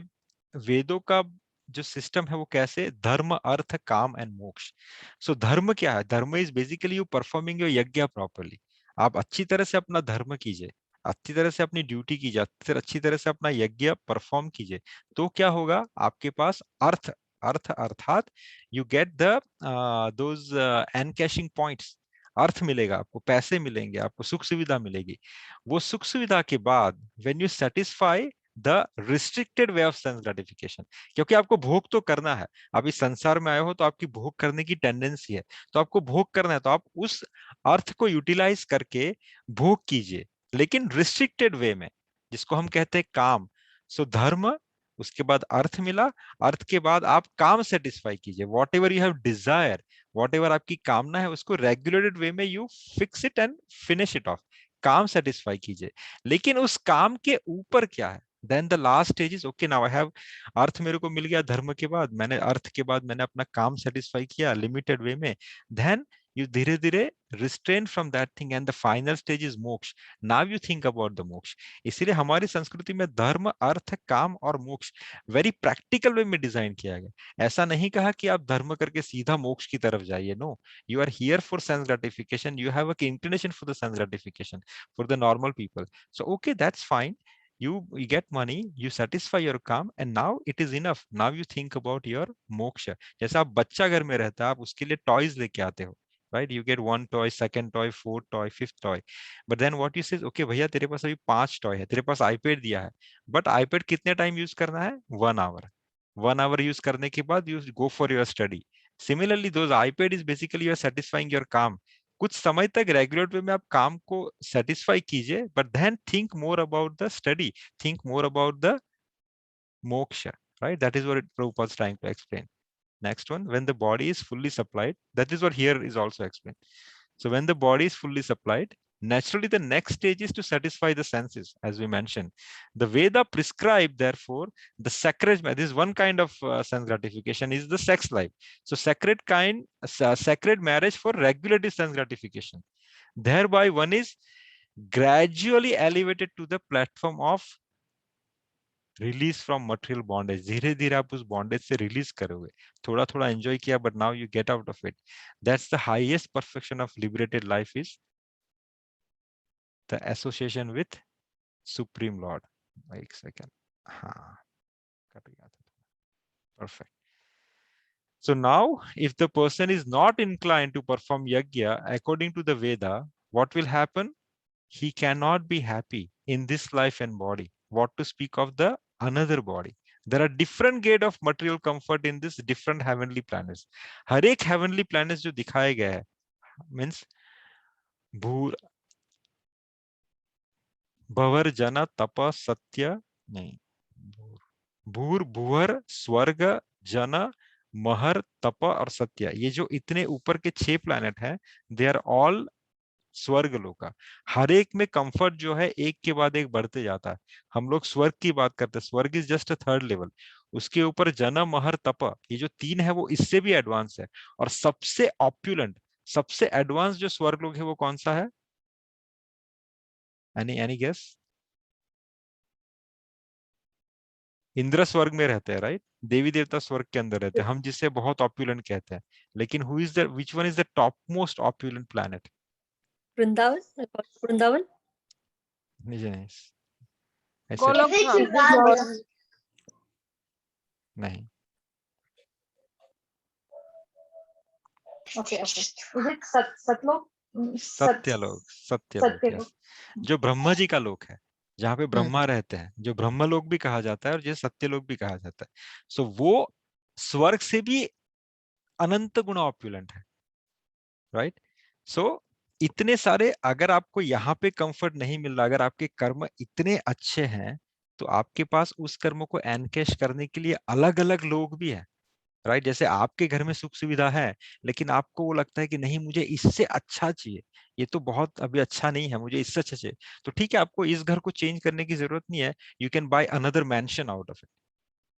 वेदों का जो सिस्टम है वो कैसे, धर्म अर्थ काम एंड मोक्ष. सो धर्म क्या है, धर्म is basically you performing your यज्ञ प्रॉपर्ली. आप अच्छी तरह से अपना धर्म कीजिए, अच्छी तरह से अपनी ड्यूटी कीजिए, अच्छी तरह से अपना यज्ञ परफॉर्म कीजिए, तो क्या होगा, आपके पास अर्थ, अर्थ अर्थात you get the those encashing points, अर्थ मिलेगा आपको, पैसे मिलेंगे आपको, सुख सुविधा मिलेगी. वो सुख सुविधा के बाद when you satisfy the restricted way of sense gratification, क्योंकि आपको भोग तो करना है, आप इस संसार में आए हो तो आपकी भोग करने की टेंडेंसी है, तो आपको भोग करना है, तो आप उस अर्थ को यूटिलाइज करके भोग कीजिए, लेकिन रिस्ट्रिक्टेड वे में, जिसको हम कहते हैं काम. सो धर्म, उसके बाद अर्थ मिला, अर्थ के बाद आप काम सेटिस्फाई कीजिए, what ever you have Dzire, what ever आपकी कामना है उसको रेगुलेटेड वे में you fix it and finish it of, काम सेटिस्फाई कीजिए. लेकिन उस काम के ऊपर क्या है, then the last stage is okay, now I have अर्थ मेरे को मिल गया, धर्म के बाद मैंने, अर्थ के बाद मैंने अपना काम सेटिस्फाई किया लिमिटेड वे में, then you धीरे धीरे restrain from that thing and the final stage is मोक्ष. now you think about the मोक्ष. इसीलिए हमारी संस्कृति में धर्म अर्थ काम और मोक्ष वेरी प्रैक्टिकल वे में डिजाइन किया गया. ऐसा नहीं कहा कि आप धर्म करके सीधा मोक्ष की तरफ जाइए, no, you are here for sense gratification, you have a inclination for the sense gratification for the normal people, so okay, that's fine. You get money, you satisfy your काम, and now it is enough. Now you think about your moksha. जैसा आप बच्चा घर में रहता है, आप उसके लिए टॉयज लेके आते हो, right? You get 1 toy, 2nd toy, 4th toy, 5th toy. But then what you say, okay भैया तेरे पास अभी 5 टॉय है, तेरे पास iPad दिया है, but iPad कितने टाइम यूज करना है, 1 hour. 1 hour यूज करने के बाद you go for your study. Similarly, those iPad is basically you are satisfying your काम. कुछ समय तक रेगुलर वे में आप काम को सेटिस्फाई कीजिए, but then think more about the study, think more about the moksha, right? That is what Prabhupada is trying to explain. Next one, when the body is fully supplied, that is what here is also explained. So when the body is fully supplied, naturally the next stage is to satisfy the senses, as we mentioned. The Veda prescribe, therefore, the sacred, this is one kind of sense gratification, is the sex life. So sacred marriage for regulative sense gratification. Thereby one is gradually elevated to the platform of release from material bondage, धीरे धीरे आप उस बॉन्डेज से रिलीज करोगे, थोड़ा थोड़ा एंजॉय किया but now you get out of it. That's the highest perfection of liberated life, is the association with supreme Lord. एक सेकेंड, हाँ कट गया था, perfect. So now, if the person is not inclined to perform yajna according to the Veda, what will happen? He cannot be happy in this life and body. What to speak of the another body? There are different grade of material comfort in this different heavenly planets. हर एक heavenly planets जो दिखाए गए हैं, means भूर भवर जन तप सत्य नहीं, भूर भूवर स्वर्ग जन महर तप और सत्य, ये जो इतने ऊपर के 6 प्लैनेट हैं, दे आर ऑल स्वर्ग लोका। हर एक में कंफर्ट जो है एक के बाद एक बढ़ते जाता है। हम लोग स्वर्ग की बात करते हैं, स्वर्ग is just a third level. उसके ऊपर जन महर तप, ये जो 3 है वो इससे भी एडवांस है। और सबसे ऑप्युलेंट, सबसे एडवांस जो स्वर्ग लोग है वो कौन सा है? Any guess? इंद्र स्वर्ग में रहते हैं, राइट? देवी देवता स्वर्ग के अंदर रहते हैं, हम जिसे बहुत ऑप्युलेंट कहते हैं। लेकिन who is the, which one is the top most opulent planet? Vrindavan, Vrindavan नहीं, ऐसे गोलोक धाम। नहीं। Okay, okay. Is it Satlok? Satyalok, Satyalok, Satyalok. yes. जो ब्रह्मा जी का लोक है, जहाँ पे ब्रह्मा रहते हैं, जो ब्रह्मलोक भी कहा जाता है और जो सत्यलोक भी कहा जाता है। सो वो स्वर्ग से भी अनंत गुना ऑप्युलेंट है, राइट? सो इतने सारे, अगर आपको यहाँ पे कंफर्ट नहीं मिल रहा, अगर आपके कर्म इतने अच्छे हैं, तो आपके पास उस कर्म को एनकैश करने के लिए अलग अलग लोग भी हैं, राइट? जैसे आपके घर में सुख सुविधा है, लेकिन आपको वो लगता है कि नहीं मुझे इससे अच्छा चाहिए, ये तो बहुत अभी अच्छा नहीं है, मुझे इससे अच्छा चाहिए, तो ठीक है, आपको इस घर को चेंज करने की जरूरत नहीं है। You can by another mention out of it,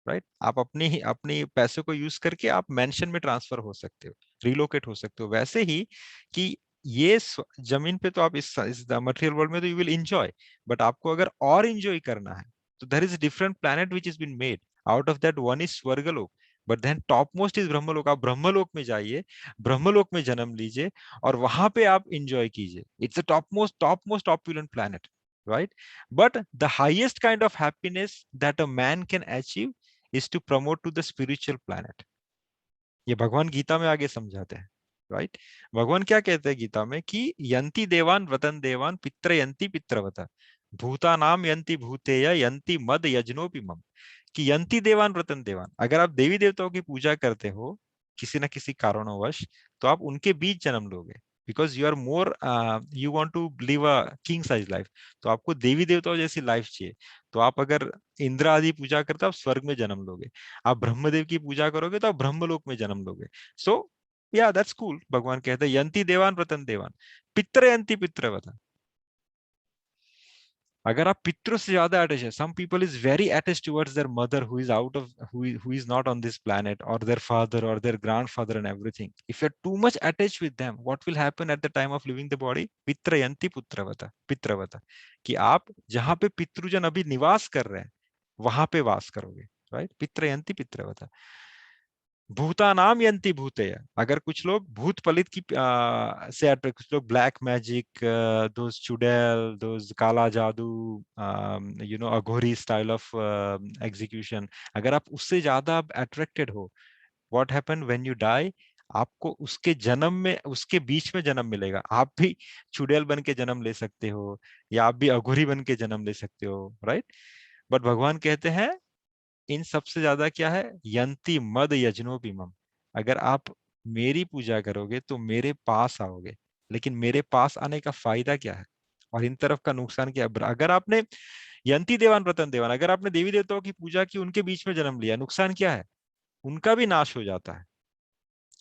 right? आप अपने पैसे को यूज करके आप मैंशन में ट्रांसफर हो सकते हो, रिलोकेट हो सकते हो। वैसे ही कि ये जमीन पे तो आप इस मटेरियल वर्ल्ड में तो यू विल एंजॉय, बट आपको अगर और एंजॉय करना है तो there is different planet which is been made, out of that one is Swargalok, but then top most is Brahmalok. आप ब्रह्मलोक में जाइए, ब्रह्मलोक में जन्म लीजिए और वहां पे आप एंजॉय कीजिए। It's a top most opulent planet, right? But the highest kind of happiness that a man can achieve is to promote to the spiritual planet. ये भगवान गीता में आगे समझाते हैं, राइट? भगवान क्या कहते हैं गीता में कि यंति देवान व्रतन देवान पित्र यंति पित्रवत भूतानाम यंति भूतेय यंति मद यजनोपि मम, कि यंति देवान व्रतन देवान, अगर आप देवी देवताओं की पूजा करते हो किसी न किसी कारणवश, तो आप उनके बीच जन्म लोगे, because you are more, you want to live a king size life, तो आपको देवी देवताओं जैसी लाइफ चाहिए। तो आप अगर इंद्र आदि पूजा करते हो, आप स्वर्ग में जन्म लोगे। आप ब्रह्मदेव की पूजा करोगे तो आप ब्रह्मलोक में जन्म लोगे। सो या दैट्स कूल। भगवान कहते हैं यंति देवान व्रतन देवान पित्र यंति पित्रवत। अगर आप पितरों से ज्यादा अटैच है, some people is very attached towards their mother who is out of, who is not on this planet, or their father or their grandfather and everything. If you're too much attached with them, what will happen at the time of leaving the body? पित्रयंति पुत्रवता पित्रवता, कि आप जहां पे पितृजन अभी निवास कर रहे हैं वहां पे वास करोगे, राइट? पित्रयंति पित्रवता। भूतानाम यंति भूतेय, अगर कुछ लोग भूत पलित की से अट्रैक्ट, कुछ लोग ब्लैक मैजिक, दोज चुड़ैल, दोज काला जादू, you know Aghori style of execution, अगर आप उससे ज्यादा अट्रैक्टेड हो, what happen when you die? आपको उसके जन्म में, उसके बीच में जन्म मिलेगा। आप भी चुड़ैल बन के जन्म ले सकते हो, या आप भी अघोरी बन के जन्म ले सकते हो, राइट? बट भगवान कहते हैं इन सबसे ज्यादा क्या है? यंती मद यजनोपिमम, अगर आप मेरी पूजा करोगे तो मेरे पास आओगे, लेकिन मेरे पास आने का फायदा क्या है और इन तरफ का नुकसान क्या है? अगर आपने यंती देवान व्रतन देवान, अगर आपने देवी देवताओं की पूजा की, उनके बीच में जन्म लिया, नुकसान क्या है? उनका भी नाश हो जाता है,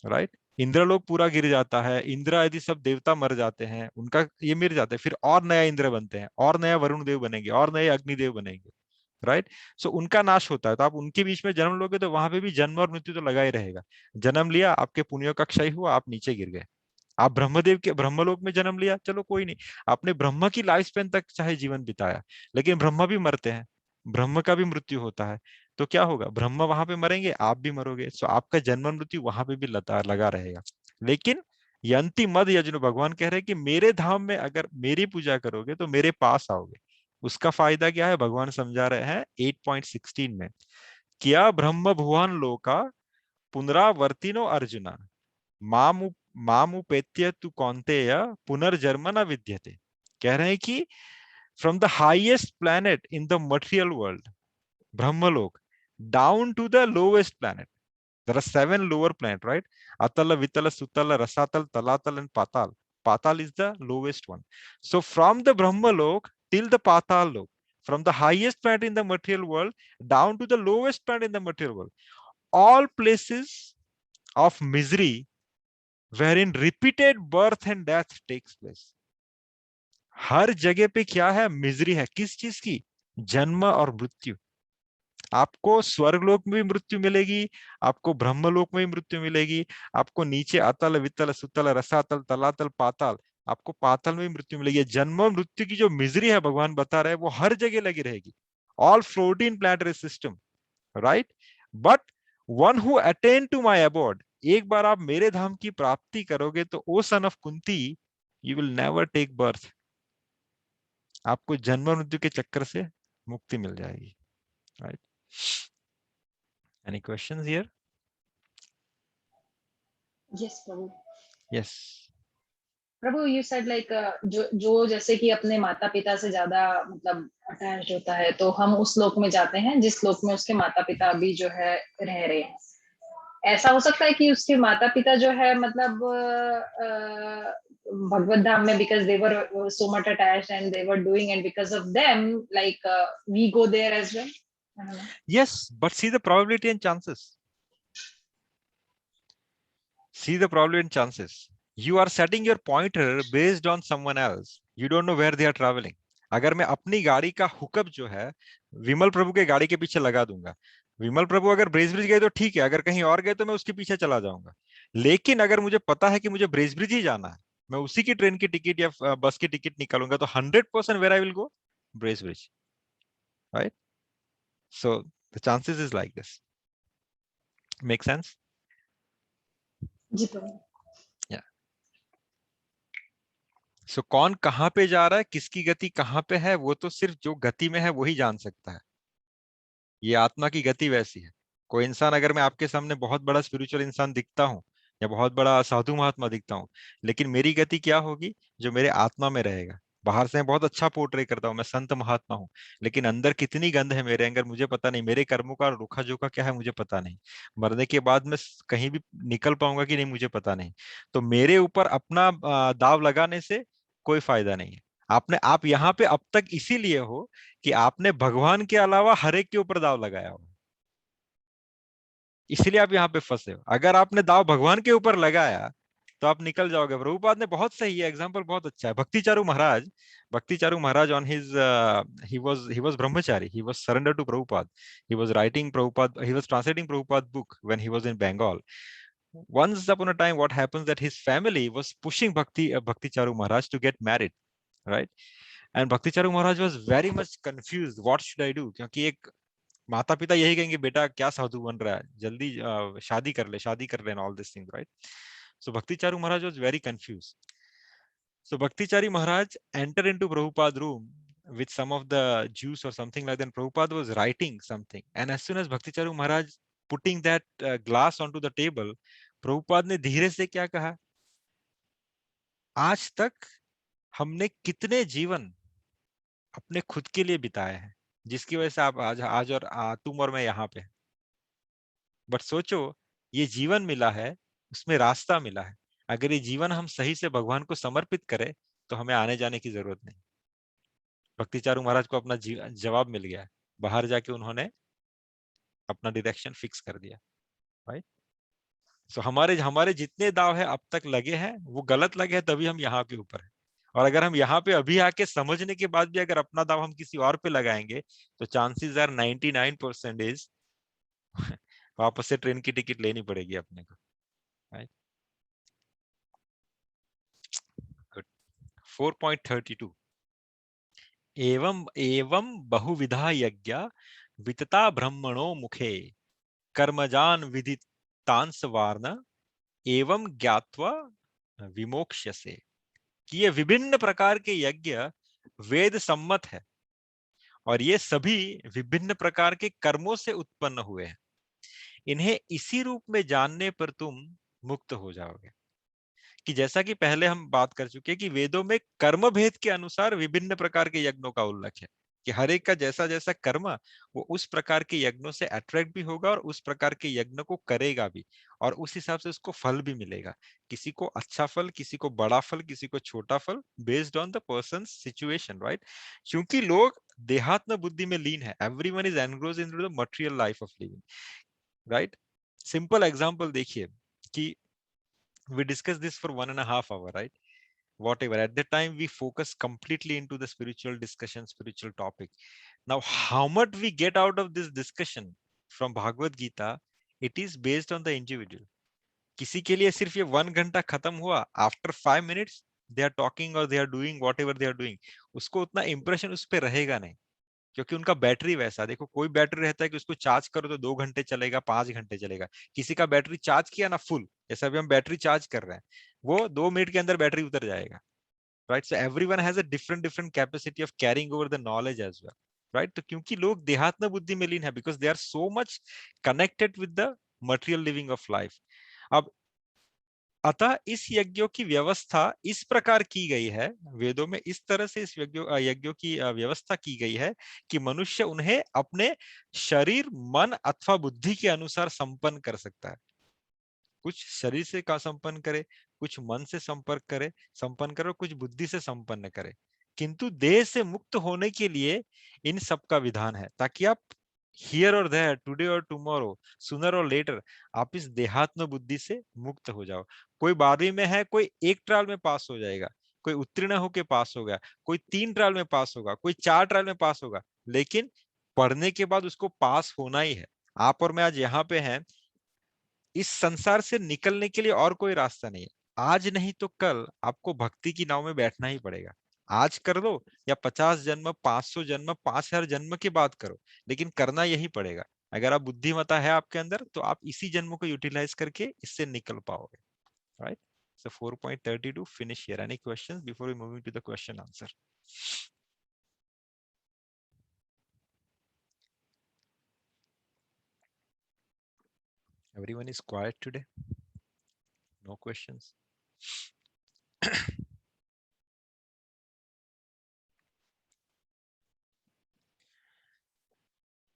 राइट? इंद्रलोक पूरा गिर जाता है, इंद्र आदि सब देवता मर जाते हैं, उनका ये मिट जाते हैं, फिर और नया इंद्र बनते हैं, और नया वरुण देव बनेंगे, और नए अग्निदेव बनेंगे, राइट? सो उनका नाश होता है। तो आप उनके बीच में जन्म लोगे तो वहां पे भी जन्म और मृत्यु तो लगा ही रहेगा। जन्म लिया, आपके पुण्यों का क्षय हुआ, आप नीचे गिर गए। आप ब्रह्मदेव के ब्रह्मलोक में जन्म लिया, चलो कोई नहीं, आपने ब्रह्मा की लाइफ स्पेन तक चाहे जीवन बिताया, लेकिन ब्रह्मा भी मरते हैं, ब्रह्म का भी मृत्यु होता है, तो क्या होगा, ब्रह्म वहां पे मरेंगे, आप भी मरोगे, सो आपका जन्म मृत्यु वहां पे भी लगा रहेगा। लेकिन यंति मद यजनु, भगवान कह रहे हैं कि मेरे धाम में अगर मेरी पूजा करोगे तो मेरे पास आओगे। उसका फायदा क्या है, भगवान समझा रहे हैं 8.16 में, क्या ब्रह्म भुवन लोका पुनरावर्तिनो अर्जुना मामु मामुपेत्य तु कौन्तेय पुनर्जन्म न विद्यते। कह रहे हैं कि from the highest planet in the material world, Brahmaloka, down to the lowest planet. There are 7 lower planets, right? Atala, Vitala, Sutala, Rasatal, Talatal, and Patal. Patal is the lowest one. So from the Brahmalok till the Patal Lok, from the highest planet in the material world down to the lowest planet in the material world, all places of misery wherein repeated birth and death takes place. हर जगह पे क्या है, मिजरी है, किस चीज की, जन्म और मृत्यु। आपको स्वर्गलोक में भी मृत्यु मिलेगी, आपको ब्रह्मलोक में भी मृत्यु मिलेगी, आपको नीचे अतल वितल सुतल रसातल तलातल पाताल, आपको पाताल में भी मृत्यु मिलेगी। जन्म मृत्यु की जो मिजरी है भगवान बता रहे हैं वो हर जगह लगी रहेगी, all float in planetary system, right? But one who attain to my abode, एक बार आप मेरे धाम की प्राप्ति करोगे तो O son of Kunti, you will never take birth. आपको जन्म मृत्यु के चक्कर से मुक्ति मिल जाएगी, right? Any questions here? Yes, Prabhu. Yes. Prabhu you said like जो जैसे कि अपने माता पिता से ज्यादा मतलब अटैच्ड होता है, तो हम उस लोक में जाते हैं जिस लोक में उसके माता पिता अभी जो है रह रहे हैं। ऐसा हो सकता है कि उसके माता पिता जो है मतलब भगवत धाम में, because they were so much attached and they were doing, and because of them like we go there as well. Yes, but see the probability and chances. See the probability and chances. You are setting your pointer based on someone else. You don't know where they are traveling. अगर मैं अपनी गाड़ी का हुकअप जो है विमल प्रभु के गाड़ी के पीछे लगा दूंगा, विमल प्रभु अगर ब्रेसब्रिज गए तो ठीक है, अगर कहीं और गए तो मैं उसके पीछे चला जाऊंगा। लेकिन अगर मुझे पता है कि मुझे ब्रेसब्रिज ही जाना है, मैं उसी की ट्रेन की टिकट या बस की टिकट निकालूंगा, तो 100% where I will go, Bracebridge, right? So the chances is like this. Make sense? जी प्रभु। Yeah. So कौन कहां पे जा रहा है, किसकी गति कहां पे है, वो तो सिर्फ जो गति में है वही जान सकता है। ये आत्मा की गति वैसी है। कोई इंसान, अगर मैं आपके सामने बहुत बड़ा स्पिरिचुअल इंसान दिखता हूँ या बहुत बड़ा साधु महात्मा दिखता हूँ, लेकिन मेरी गति क्या होगी, जो मेरे आत्मा में रहेगा। बाहर से मैं बहुत अच्छा पोर्ट्रे करता हूँ, मैं संत महात्मा हूँ, लेकिन अंदर कितनी गंध है मेरे अंदर मुझे पता नहीं, मेरे कर्मों का रुखा जोखा क्या है मुझे पता नहीं, मरने के बाद मैं कहीं भी निकल पाऊंगा कि नहीं मुझे पता नहीं। तो मेरे ऊपर अपना दाव लगाने से कोई फायदा नहीं है। आप यहाँ पे अब तक इसीलिए हो कि आपने भगवान के अलावा हर एक के ऊपर दाव लगाया हो, इसलिए आप यहाँ पे फंसे हो। अगर आपने दाव भगवान के ऊपर लगाया तो आप निकल जाओगे। प्रभुपाद ने बहुत सही है, एग्जांपल बहुत अच्छा है। Bhakticharu Maharaj on his he was brahmachari, he was surrendered to Prabhupada, he was writing Prabhupada, he was translating Prabhupada book when he was in Bengal. Once upon a time what happens that his family was pushing Bhakticharu Maharaj to get married, right? And Bhakticharu Maharaj was very much confused, what should I do? क्योंकि एक माता पिता यही कहेंगे बेटा क्या साधु बन रहा है, जल्दी शादी कर ले, all this thing, right? So Bhakticharu Maharaj was very confuse. So Bhaktichari Maharaj entered into Prabhupada room with some of the juice or something like that. And Prabhupada was writing something, and as soon as Bhakticharu Maharaj putting that glass onto the table, Prabhupada ने धीरे से क्या कहा, आज तक हमने कितने जीवन अपने खुद के लिए बिताए हैं जिसकी वजह से आप आज और तुम और मैं यहाँ पे। बट सोचो, ये जीवन मिला है, उसमें रास्ता मिला है। अगर ये जीवन हम सही से भगवान को समर्पित करें तो हमें आने जाने की जरूरत नहीं। भक्तिचारू महाराज को अपना जवाब मिल गया, बाहर जाके उन्होंने अपना डायरेक्शन फिक्स कर दिया, राइट? सो हमारे जितने दाव है अब तक लगे हैं वो गलत लगे हैं, तभी हम यहाँ पे ऊपर है। और अगर हम यहाँ पे अभी आके समझने के बाद भी अगर अपना दाव हम किसी और पे लगाएंगे तो चांसेस आर 99% इज वापस से ट्रेन की टिकट लेनी पड़ेगी अपने को, राइट? 4.32. एवं एवं बहुविधा यज्ञ वितता ब्रह्मणो मुखे कर्मजान विदितांस वार्ण एवं ज्ञात्वा विमोक्ष्यसे। कि ये विभिन्न प्रकार के यज्ञ वेद सम्मत है और ये सभी विभिन्न प्रकार के कर्मों से उत्पन्न हुए हैं। इन्हें इसी रूप में जानने पर तुम मुक्त हो जाओगे। कि जैसा कि पहले हम बात कर चुके हैं कि वेदों में कर्म भेद के अनुसार विभिन्न प्रकार के यज्ञों का उल्लेख है कि हर एक का जैसा जैसा कर्म वो उस प्रकार के यज्ञों से अट्रैक्ट भी होगा और उस प्रकार के यज्ञ को करेगा भी और उस हिसाब से उसको फल भी मिलेगा। किसी को अच्छा फल, किसी को बड़ा फल, किसी को छोटा फल, based on the person situation, right. क्योंकि लोग देहात्म बुद्धि में लीन है। Everyone is engrossed into the material life of living, right. Simple example देखिए कि we discussed this for 1.5 hours, right? Whatever, at that time we focus completely into the spiritual discussion, spiritual topic. Now how much we get out of this discussion from Bhagavad Gita, it is based on the individual. किसी के लिए सिर्फ ये 1 घंटा खत्म हुआ, after 5 minutes they are talking or they are doing whatever they are doing, उसको उतना impression उस पर रहेगा नहीं क्योंकि उनका बैटरी वैसा। देखो कोई बैटरी रहता है कि उसको चार्ज करो तो 2 घंटे चलेगा, 5 घंटे चलेगा। किसी का बैटरी चार्ज किया ना फुल, जैसा भी हम बैटरी चार्ज कर रहे हैं, वो 2 मिनट के अंदर बैटरी उतर जाएगा, right. So everyone has a different different capacity of carrying over the knowledge as well, right. तो क्योंकि लोग देहात्म बुद्धि में लीन है because they are so much connected with the material living of life. अब अतः इस यज्ञों की व्यवस्था इस प्रकार की गई है, वेदों में इस तरह से इस यज्ञों की व्यवस्था की गई है कि मनुष्य उन्हें अपने शरीर, मन अथवा बुद्धि के अनुसार संपन्न कर सकता है। कुछ शरीर से का संपन्न करे, कुछ मन से संपन्न करे और कुछ बुद्धि से संपन्न करे। किंतु देह से मुक्त होने के लिए इन सब का विधान है ताकि आप हियर और देयर, टुडे और टुमारो, सूनर और लेटर, आप इस देहात्म बुद्धि से मुक्त हो जाओ। कोई 12वीं में है, कोई 1 ट्रायल में पास हो जाएगा, कोई उत्तीर्ण होके पास हो गया, कोई 3 ट्रायल में पास होगा, कोई 4 ट्रायल में पास होगा, लेकिन पढ़ने के बाद उसको पास होना ही है। आप और मैं आज यहाँ पे हैं, इस संसार से निकलने के लिए और कोई रास्ता नहीं है। आज नहीं तो कल आपको भक्ति की नाव में बैठना ही पड़ेगा। आज कर लो या 50 जन्म, 500 जन्म, 5000 जन्म के बाद करो, लेकिन करना यही पड़ेगा। अगर आप बुद्धिमत्ता है आपके अंदर तो आप इसी जन्म को यूटिलाइज करके इससे निकल पाओगे, right. So 4.32 finish here. Any questions before we move into the question answer? Everyone is quiet today. No questions.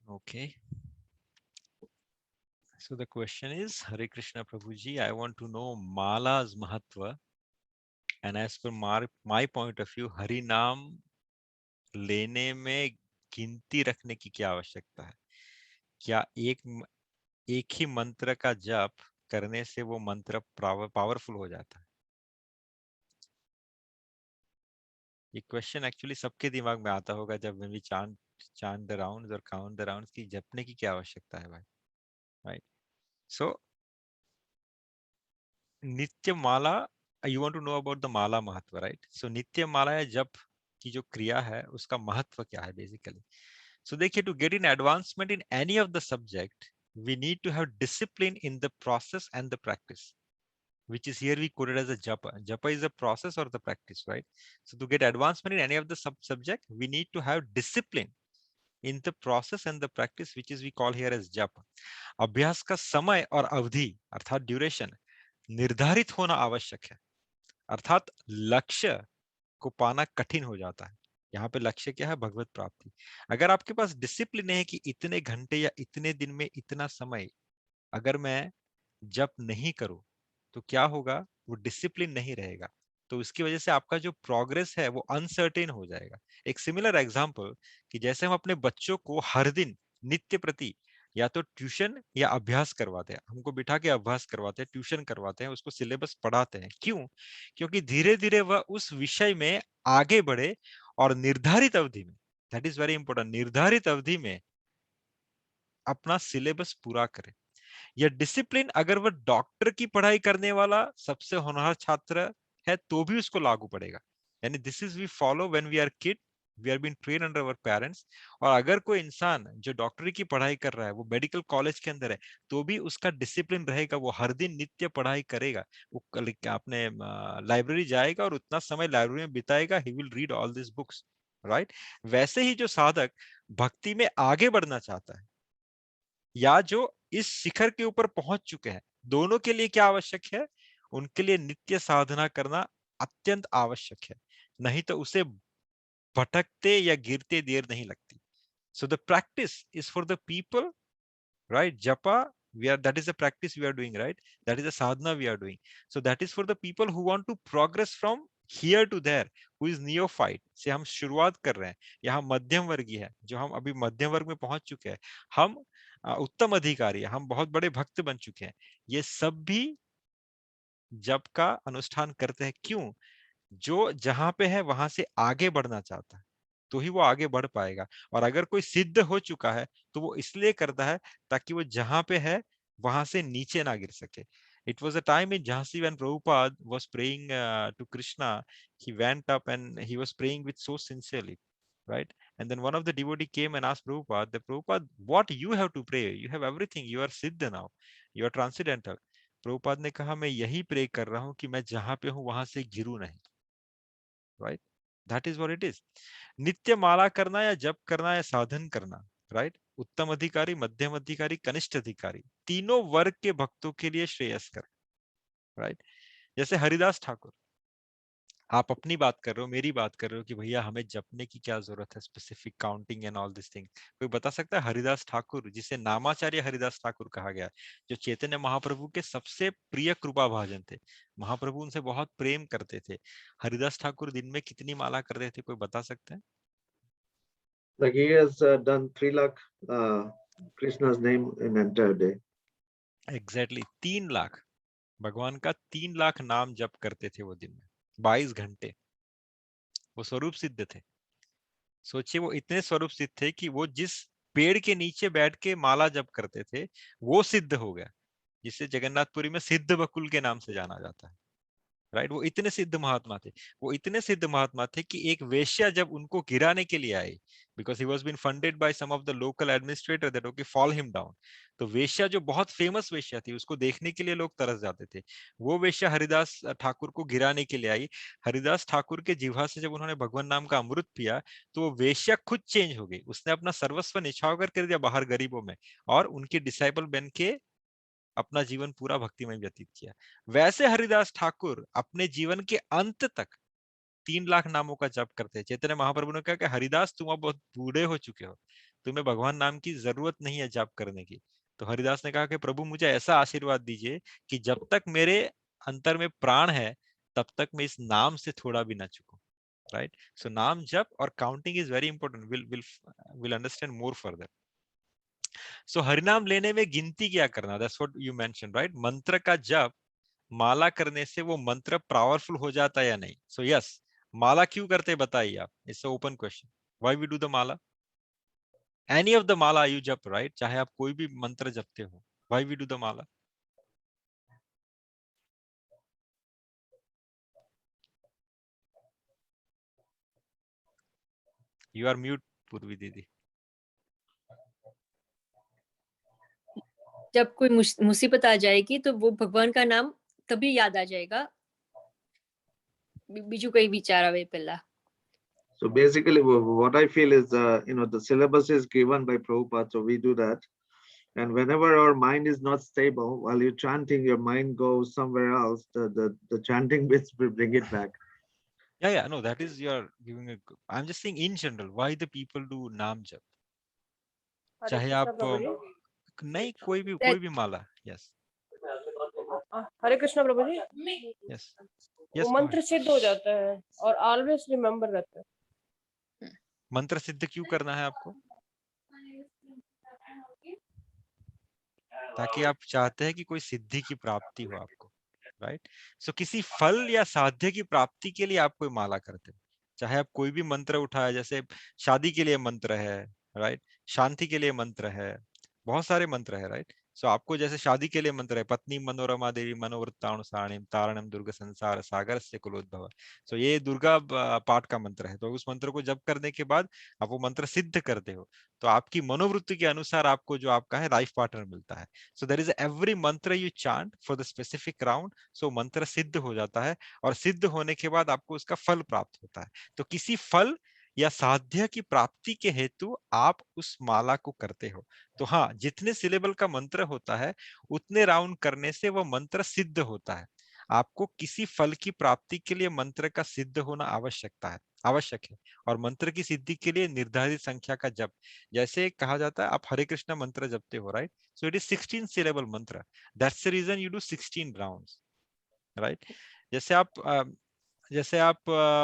Okay. So the question is, Hare Krishna Prabhuji, I want to know Mala's Mahatva. And as per my point of view, Hari Naam लेने में गिनती रखने की क्या आवश्यकता है? क्या एक ही मंत्र का जप करने से वो मंत्र पावरफुल हो जाता है? ये क्वेश्चन एक्चुअली सबके दिमाग में आता होगा जब वी चांट द राउंड्स और काउंट द राउंड्स की जपने की क्या आवश्यकता है भाई, right. So nitya mala, you want to know about the mala mahatva, right. So nitya माला या जप की जो क्रिया है उसका महत्व क्या है बेसिकली। सो देखिए, to get in advancement in any of the subject we need to have discipline in the process and the practice, which is here we quoted as a japa. Japa is a process or the practice, right? So to get advancement in any of the subject, we need to have discipline in the process and the practice, which is we call here as japa. अभ्यास का समय और अवधि अर्थात ड्यूरेशन निर्धारित होना आवश्यक है, अर्थात लक्ष्य को पाना कठिन हो जाता है। यहाँ पे लक्ष्य क्या है? भगवत प्राप्ति। अगर आपके पास डिसिप्लिन है कि इतने घंटे या इतने दिन में इतना समय अगर मैं जप नहीं करूं तो क्या होगा? वो डिसिप्लिन नहीं रहेगा, तो उसकी वजह से आपका जो प्रोग्रेस है वो अनसर्टेन हो जाएगा। एक सिमिलर एग्जांपल कि जैसे हम अपने बच्चों को हर दिन नित्य प्रति या तो ट्यूशन या अभ्यास करवाते हैं, हमको बिठा के अभ्यास करवाते हैं, ट्यूशन करवाते हैं, उसको सिलेबस पढ़ाते हैं। क्यों? क्योंकि धीरे धीरे वह उस विषय में आगे बढ़े और निर्धारित अवधि में, दैट इज वेरी इंपॉर्टेंट, निर्धारित अवधि में अपना सिलेबस पूरा करे। यह डिसिप्लिन अगर वह डॉक्टर की पढ़ाई करने वाला सबसे होनहार छात्र है तो भी उसको लागू पड़ेगा। यानी this is we follow when we are kid, we are been train under our parents. और अगर कोई इंसान जो डॉक्टरी की पढ़ाई कर रहा है वो मेडिकल कॉलेज के अंदर है तो भी उसका डिसिप्लिन रहेगा, वो हर दिन नित्य पढ़ाई करेगा, वो अपने लाइब्रेरी जाएगा और उतना समय लाइब्रेरी में बिताएगा, he will read all this books, right. वैसे ही जो साधक भक्ति में आगे बढ़ना चाहता है या जो इस शिखर के ऊपर पहुंच चुके हैं, दोनों के लिए क्या आवश्यक है? उनके लिए नित्य साधना करना अत्यंत आवश्यक है, नहीं तो उसे भटकते या गिरते देर नहीं लगती। So the practice is for the people, right? Japa, that is the practice we are doing, right? That is the sadhana we are doing. So that is for the people who want to progress from here to there, who is neophyte से हम शुरुआत कर रहे हैं, यहाँ मध्यम वर्गीय है, जो हम अभी मध्यम वर्ग में पहुंच चुके हैं, हम उत्तम अधिकारी है, हम बहुत बड़े भक्त बन चुके हैं। ये सब भी जप का अनुष्ठान करते हैं। क्यों? जो जहां पे है वहां से आगे बढ़ना चाहता है तो ही वो आगे बढ़ पाएगा। और अगर कोई सिद्ध हो चुका है तो वो इसलिए करता है ताकि वो जहां पे है वहां से नीचे ना गिर सके। It was a time in Jhansi when Prabhupada was praying to Krishna. He went up and he was praying with so sincerely, right? And then one of the devotee came and asked Prabhupada, that Prabhupada, what you have to pray? You have everything. You are siddha now. You are transcendental. Prabhupada ने कहा, मैं यही प्रे कर रहा हूँ कि मैं जहां पे हूँ वहां से गिरूं नहीं, right? That is what it is. नित्य माला करना या जप करना या साधन करना, राइट? उत्तम अधिकारी, मध्यम अधिकारी, कनिष्ठ अधिकारी, तीनों वर्ग के भक्तों के लिए श्रेयस्कर, राइट? जैसे हरिदास ठाकुर, आप अपनी बात कर रहे हो, मेरी बात कर रहे हो कि भैया हमें जपने की क्या जरूरत है, specific counting and all this thing. कोई बता सकता है? हरिदास ठाकुर, जिसे नामाचार्य हरिदास ठाकुर कहा गया, जो चैतन्य महाप्रभु के सबसे प्रिय कृपा भाजन थे, महाप्रभु उनसे बहुत प्रेम करते थे। हरिदास ठाकुर दिन में कितनी माला करते थे, कोई बता सकते हैं? Like he has done 3 lakh Krishna's name in entire day. Exactly 3 lakh, भगवान का 3 लाख नाम जप करते थे वो दिन में, 22 घंटे। वो स्वरूप सिद्ध थे। सोचिए, वो इतने स्वरूप सिद्ध थे कि वो जिस पेड़ के नीचे बैठ के माला जप करते थे वो सिद्ध हो गया, जिसे जगन्नाथपुरी में सिद्ध बकुल के नाम से जाना जाता है, राइट? वो इतने सिद्ध महात्मा थे, वो इतने सिद्ध महात्मा थे कि एक वेश्या जब उनको गिराने के लिए आई, because he was been funded by some of the local administrator that okay fall him down, तो वेश्या जो बहुत फेमस वेश्या थी उसको देखने के लिए लोग तरस जाते थे, वो वेश्या हरिदास ठाकुर को गिराने के लिए आई। हरिदास ठाकुर के जिह्वा से जब उन्होंने भगवान नाम का अमृत पिया तो वो वेश्या खुद चेंज हो गई, उसने अपना सर्वस्व निछावर कर दिया बाहर गरीबों में और उनकी डिसाइपल बन के अपना जीवन पूरा भक्ति में व्यतीत किया। वैसे हरिदास ठाकुर अपने जीवन के अंत तक 3 लाख नामों का जप करते हैं। चैतन्य महाप्रभु ने कहा कि हरिदास तुम अब बहुत बूढ़े हो चुके हो, तुम्हें भगवान नाम की जरूरत नहीं है जप करने की। तो हरिदास ने कहा कि प्रभु मुझे ऐसा आशीर्वाद दीजिए कि जब तक मेरे अंतर में प्राण है तब तक मैं इस नाम से थोड़ा भी ना चूकूं, राइट? सो नाम जप और counting is very important, will understand more further. So हरिनाम लेने में गिनती क्या करना, that's what you mention, right? मंत्र का जप माला करने से वो मंत्र पावरफुल हो जाता है या नहीं? सो यस, माला क्यों करते हैं बताइए आप, it's open question. Why we do the mala? Any of the mala you jap, right? चाहे आप कोई भी मंत्र जपते हो, why we do the mala? You are mute Purvi दीदी। जब कोई मुसीबत आ जाएगी तो वो भगवान का नाम तभी याद आ जाएगा, बीजू कई विचार आवे पहला। So basically, what I feel is, the syllabus is given by Prabhupada, so we do that. And whenever our mind is not stable, while you're chanting, your mind goes somewhere else. The chanting bits will bring it back. Yeah, no, that is you're giving a. I'm just saying in general, why the people do नाम जप? चाहे आप नहीं कोई भी माला, yes. हरे कृष्णा प्रभु जी। Yes. वो मंत्र सिद्ध हो जाता है और ऑलवेज रिमेम्बर रहता है। मंत्र सिद्ध क्यों करना है आपको? ताकि आप चाहते हैं कि कोई सिद्धि की प्राप्ति हो आपको, राइट? सो किसी फल या साध्य की प्राप्ति के लिए आप कोई माला करते हैं, चाहे आप कोई भी मंत्र उठाए, जैसे शादी के लिए मंत्र है, राइट? शांति के लिए मंत्र है, बहुत सारे मंत्र है, राइट? सो आपको जैसे शादी के लिए मंत्र है, पत्नी मनोरमा देवी मनोवृत्तानुसारिणीं तारणम दुर्ग संसार सागर से कुलोद्भव। सो ये दुर्गा पाठ का मंत्र है। तो उस मंत्र को जप करने के बाद आप वो मंत्र सिद्ध करते हो तो आपकी मनोवृत्ति के अनुसार आपको जो आपका है लाइफ पार्टनर मिलता है। So there is every mantra you chant for the specific round, so मंत्र सिद्ध हो जाता है और सिद्ध होने के बाद आपको उसका फल प्राप्त होता है। तो किसी फल या साध्य की प्राप्ति के हेतु आप उस माला को करते हो। तो हाँ, जितने सिलेबल का मंत्र होता है उतने राउंड करने से वह मंत्र सिद्ध होता है। आपको किसी फल की प्राप्ति के लिए मंत्र का सिद्ध होना आवश्यक है और मंत्र की सिद्धि के लिए निर्धारित संख्या का जप, जैसे कहा जाता है आप हरे कृष्ण मंत्र जपते हो, right? So it is 16 syllable mantra, that's the reason you do 16 rounds, right? जैसे आप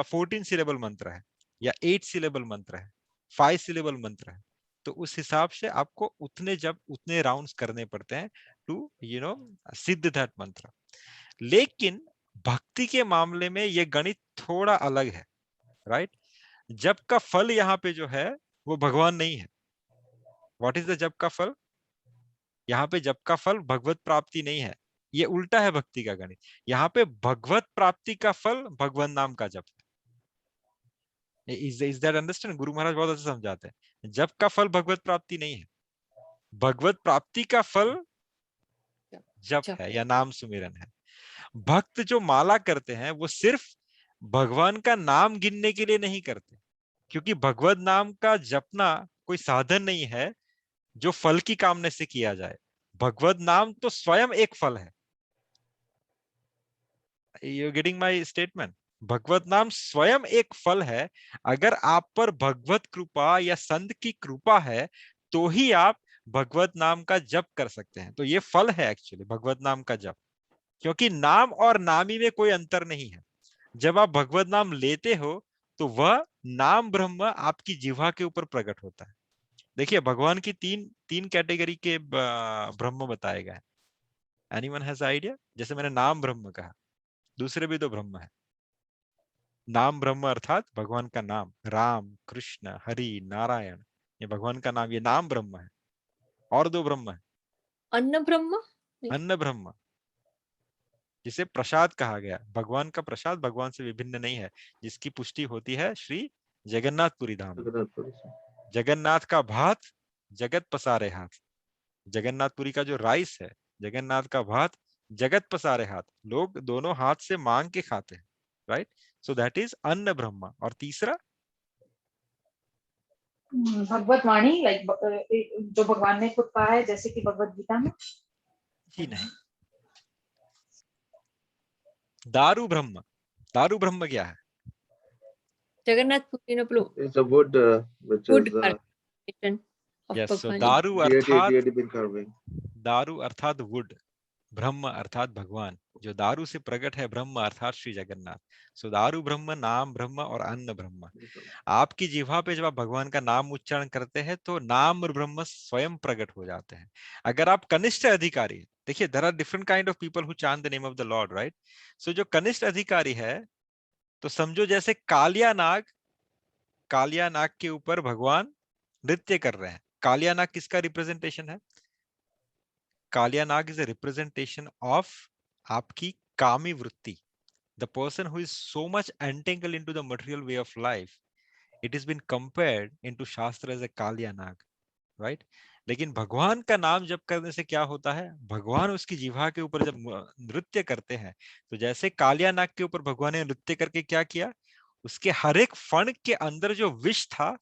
14 सिलेबल मंत्र है या 8 सिलेबल मंत्र है, 5 सिलेबल मंत्र है, तो उस हिसाब से आपको उतने राउंड्स करने पड़ते हैं टू सिद्ध दैट मंत्र। लेकिन भक्ति के मामले में ये गणित थोड़ा अलग है, राइट? जप का फल यहाँ पे जो है वो भगवान नहीं है। व्हाट इज द जप का फल? यहाँ पे जप का फल भगवत प्राप्ति नहीं है, ये उल्टा है भक्ति का गणित। यहाँ पे भगवत प्राप्ति का फल भगवान नाम का जप है। Is that understand? Guru Maharaj बहुत अच्छा समझाते हैं, जप का फल भगवत प्राप्ति नहीं है, भगवत प्राप्ति का फल जप है या नाम सुमिरन है। भक्त जो माला करते हैं वो सिर्फ भगवान का नाम गिनने के लिए नहीं करते, क्योंकि भगवत नाम का जपना कोई साधन नहीं है जो फल की कामना से किया जाए। भगवत नाम तो स्वयं एक फल है। You getting my statement? भगवत नाम स्वयं एक फल है। अगर आप पर भगवत कृपा या संत की कृपा है तो ही आप भगवत नाम का जप कर सकते हैं। तो ये फल है एक्चुअली भगवत नाम का जप, क्योंकि नाम और नामी में कोई अंतर नहीं है। जब आप भगवत नाम लेते हो तो वह नाम ब्रह्म आपकी जिह्वा के ऊपर प्रकट होता है। देखिए, भगवान की तीन कैटेगरी के ब्रह्म बताए गए हैं। Anyone has idea? जैसे मैंने नाम ब्रह्म कहा, दूसरे भी तो ब्रह्म है। नाम ब्रह्म अर्थात भगवान का नाम, राम, कृष्ण, हरि, नारायण, ये भगवान का नाम, ये नाम ब्रह्म है। और दो ब्रह्म है, अन्न ब्रह्म, अन्न ब्रह्म, जिसे प्रसाद कहा गया। भगवान का प्रसाद भगवान से विभिन्न नहीं है, जिसकी पुष्टि होती है श्री जगन्नाथपुरी धाम में। जगन्नाथ का भात जगत पसारे हाथ, जगन्नाथपुरी का जो राइस है, जगन्नाथ का भात जगत पसारे हाथ, लोग दोनों हाथ से मांग के खाते हैं, राइट? सो दैट इज अन्न ब्रह्म। और तीसरा भगवत वाणी, लाइक जो भगवान ने खुद कहा है, जैसे कि भगवत गीता में। जी नहीं, दारू ब्रह्म। दारू ब्रह्म क्या है? Jagannathpuri It's a wood which wood is carving of yes, so Bhagwan. deity been carving. दारू अर्थात वुड, ब्रह्म अर्थात भगवान, जो दारू से प्रकट है ब्रह्म अर्थात श्री जगन्नाथ। सो दारू ब्रह्म, नाम ब्रह्म और अन्न ब्रह्म। आपकी जिह्वा पे जब आप भगवान का नाम उच्चारण करते हैं तो नाम ब्रह्म स्वयं प्रकट हो जाते हैं। अगर आप कनिष्ठ अधिकारी, देखिए there are different kind of people who chant the name of the lord, right? So जो कनिष्ठ अधिकारी है तो समझो जैसे कालिया नाग के ऊपर भगवान नृत्य कर रहे हैं। कालिया नाग किसका रिप्रेजेंटेशन है? कालिया नाग इज अ रिप्रेजेंटेशन ऑफ आपकी कामी वृत्ति, the person who is so much entangled into the material way of life. It has been compared into Shastra as a Kalya Nag, right? लेकिन भगवान का नाम जप करने से क्या होता है? भगवान उसकी जिह्वा के ऊपर जब नृत्य करते हैं तो जैसे कालिया नाग के ऊपर भगवान ने नृत्य करके क्या किया, उसके हर एक फण के अंदर जो विष था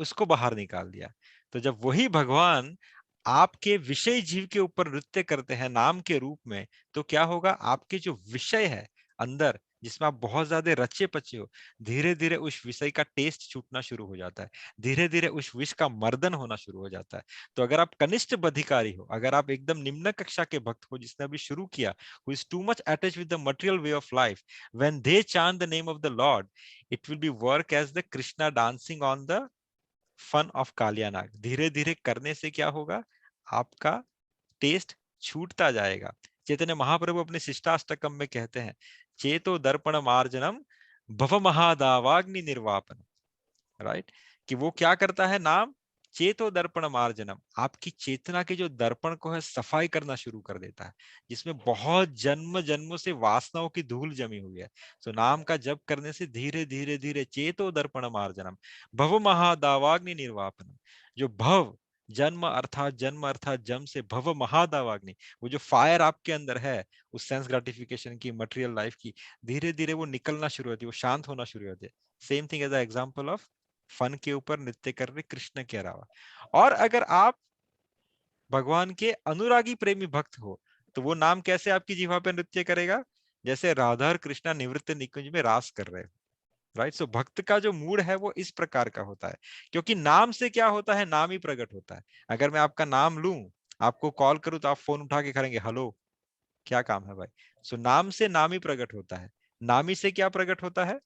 उसको बाहर निकाल दिया। तो जब वही भगवान आपके विषय जीव के ऊपर नृत्य करते हैं नाम के रूप में, तो क्या होगा? आपके जो विषय है अंदर, जिसमें आप बहुत ज्यादा रचे पचे हो, धीरे धीरे उस विषय का टेस्ट छूटना शुरू हो जाता है, धीरे धीरे उस विष का मर्दन होना शुरू हो जाता है। तो अगर आप कनिष्ठ अधिकारी हो, अगर आप एकदम निम्न कक्षा के भक्त हो जिसने अभी शुरू किया, who is too much attached with the material way of life, when they chant the name of the Lord, it will be work as the Krishna dancing on the phan of Kaliya Naag. धीरे धीरे करने से क्या होगा? आपका टेस्ट छूटता जाएगा। चैतन्य महाप्रभु अपने शिष्टाष्टकम में कहते हैं, चेतो दर्पण मार्जनम भव महादावाग्नि निर्वापन, राइट? कि वो क्या करता है? नाम चेतो दर्पण मार्जनम, आपकी चेतना के जो दर्पण को है सफाई करना शुरू कर देता है, जिसमें बहुत जन्म जन्मों से वासनाओं की धूल जमी हुई है। तो नाम का जप करने से धीरे धीरे धीरे चेतो दर्पण मार्जनम भव महादावाग्नि निर्वापनम, जो भव जन्म अर्थात जम से भव महादावाग्नि, वो जो फायर आपके अंदर है उस सेंस ग्रेटिफिकेशन की, मटेरियल लाइफ की, धीरे धीरे वो निकलना शुरू होती है, वो शांत होना शुरू होती है। Same thing as a example of फन के ऊपर नृत्य कर रहे कृष्ण के अलावा। और अगर आप भगवान के अनुरागी प्रेमी भक्त हो तो वो नाम कैसे आपकी जीवा पे नृत्य करेगा, जैसे राधा और कृष्णा निवृत्त निकुंज में रास कर रहे हैं, राइट। सो भक्त का जो मूड है वो इस प्रकार का होता है, क्योंकि नाम से क्या होता है, नाम ही प्रकट होता है। अगर मैं आपका नाम लूं, आपको कॉल करूं, तो आप फोन उठा के करेंगे हेलो, क्या काम है भाई। सो नाम से नाम ही प्रकट होता है। नामी से क्या प्रकट होता है,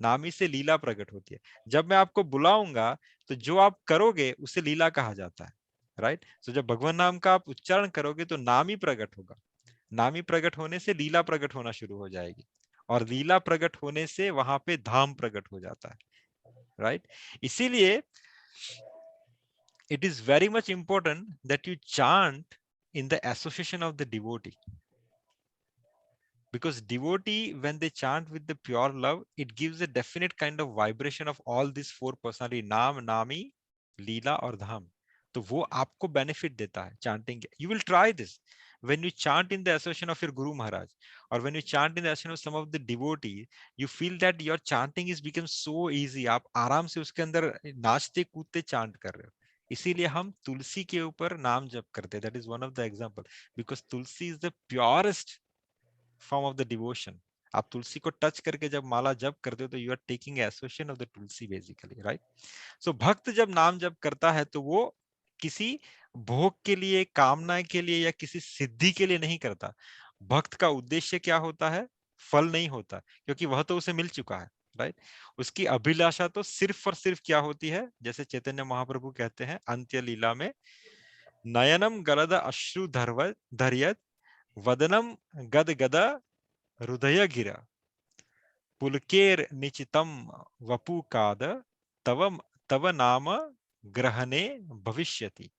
नामी से लीला प्रकट होती है। जब मैं आपको बुलाऊंगा तो जो आप करोगे उसे लीला कहा जाता है, राइट। सो जब भगवान नाम का आप उच्चारण करोगे तो नाम ही प्रकट होगा। नामी प्रकट होने से लीला प्रकट होना शुरू हो जाएगी, और लीला प्रकट होने से वहां पे धाम प्रकट हो जाता है, राइट। इसीलिए it is very much important that you chant in the association of the devotee, because devotee, when they chant with the pure love, it gives a definite kind of vibration of all these four personality, नाम, नामी, लीला और धाम। तो वो आपको बेनिफिट देता है chanting। You will try this when you chant in the association of your Guru Maharaj, or when you chant in the association of some of the devotees, you feel that your chanting is become so easy। आप आराम से उसके अंदर नाचते कूदते chant कर रहे हो। इसीलिए हम तुलसी के ऊपर नाम जप करते हैं। That is one of the example, because Tulsi is the purest form of the devotion। आप तुलसी को टच करके जब माला जप करते हो तो you are taking association of the Tulsi basically, right. So भक्त जब नाम जप करता है तो वो किसी भोग के लिए, कामना के लिए या किसी सिद्धि के लिए नहीं करता। भक्त का उद्देश्य क्या होता है, फल नहीं होता, क्योंकि वह तो उसे मिल चुका है, राइट। उसकी अभिलाषा तो सिर्फ और सिर्फ क्या होती है, जैसे चैतन्य महाप्रभु कहते हैं अंत्य लीला में, नयनम गलद अश्रु धर्यत वदनम गद गद हृदय गिरा पुलकेर निचितम वपुकाद तव तव नाम ग्रहणे भविष्यति,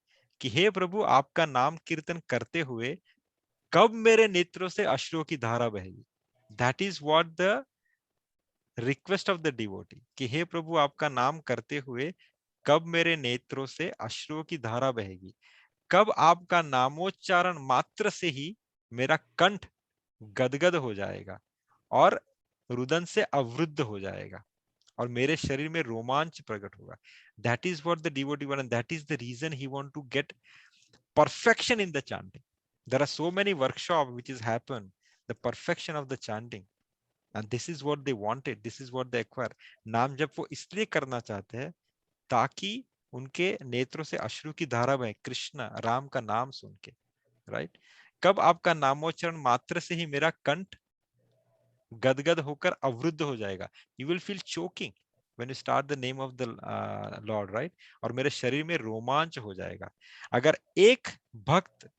कि हे प्रभु आपका नाम कीर्तन करते हुए कब मेरे नेत्रों से अश्रुओं की धारा बहेगी। That is what the request of the devotee, कि हे प्रभु आपका नाम करते हुए कब मेरे नेत्रों से अश्रुओं की धारा बहेगी, कब आपका नामोच्चारण मात्र से ही मेरा कंठ गदगद हो जाएगा और रुदन से अवरुद्ध हो जाएगा और मेरे शरीर में रोमांच प्रकट होगा। That is what the devotee want, and that is the reason he want to get perfection in the chanting. There are so many workshops which is happen, the perfection of the chanting, and this is what they wanted, this is what they acquire। नाम जब वो इसलिए करना चाहते हैं ताकि उनके नेत्रों से अश्रु की धारा बहे कृष्ण राम का नाम सुन के, राइट। कब आपका नामोच्चारण मात्र से ही मेरा कंठ गदगद होकर अवरुद्ध हो जाएगा, you will feel choking when you start the name of the Lord, right, और मेरे शरीर में रोमांच हो जाएगा। अगर एक भक्त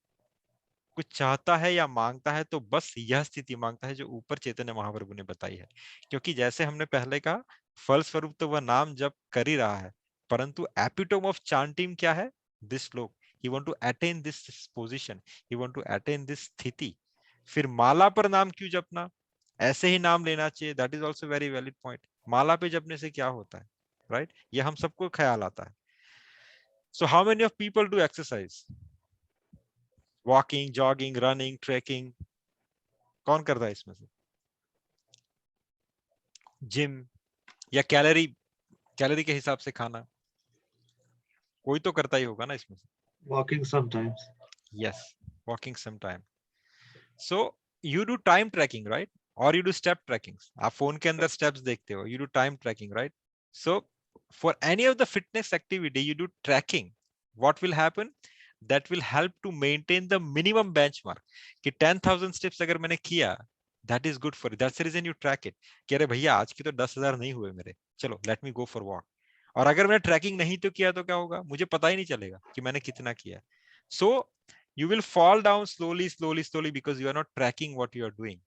कुछ चाहता है या मांगता है तो बस यह स्थिति मांगता है जो ऊपर चैतन्य महाप्रभु ने बताई है, क्योंकि जैसे हमने पहले कहा फल स्वरूप तो वह नाम जप कर ही रहा है, परंतु एपिटोम ऑफ चांटिंग क्या है, this shloka. He want to attain this position, he want to attain this स्थिति। फिर माला पर नाम क्यों जपना, ऐसे ही नाम लेना चाहिए, that is also very valid point. माला पे जपने से क्या होता है, राइट, ये हम सबको ख्याल आता है। So how many of people do exercise, walking, jogging, running, trekking, कौन करता है इसमें से? जिम या कैलोरी के हिसाब से खाना, कोई तो करता ही होगा ना इसमें से। Walking sometimes. Yes, walking sometime. So you do time tracking, right? Or you do step tracking. आप फोन के अंदर steps देखते हो, you do time tracking, right? So for any of the fitness activity you do tracking, what will happen? That will help to maintain the minimum benchmark। कि 10,000 steps अगर मैंने किया, that is good for it, that's the reason you track it। कि अरे भैया आज की तो 10,000 नहीं हुए मेरे, चलो let me go for walk। और अगर मैंने ट्रैकिंग नहीं तो किया तो क्या होगा, मुझे पता ही नहीं चलेगा कि मैंने कितना किया। So you will fall down slowly because you are not tracking what you are doing,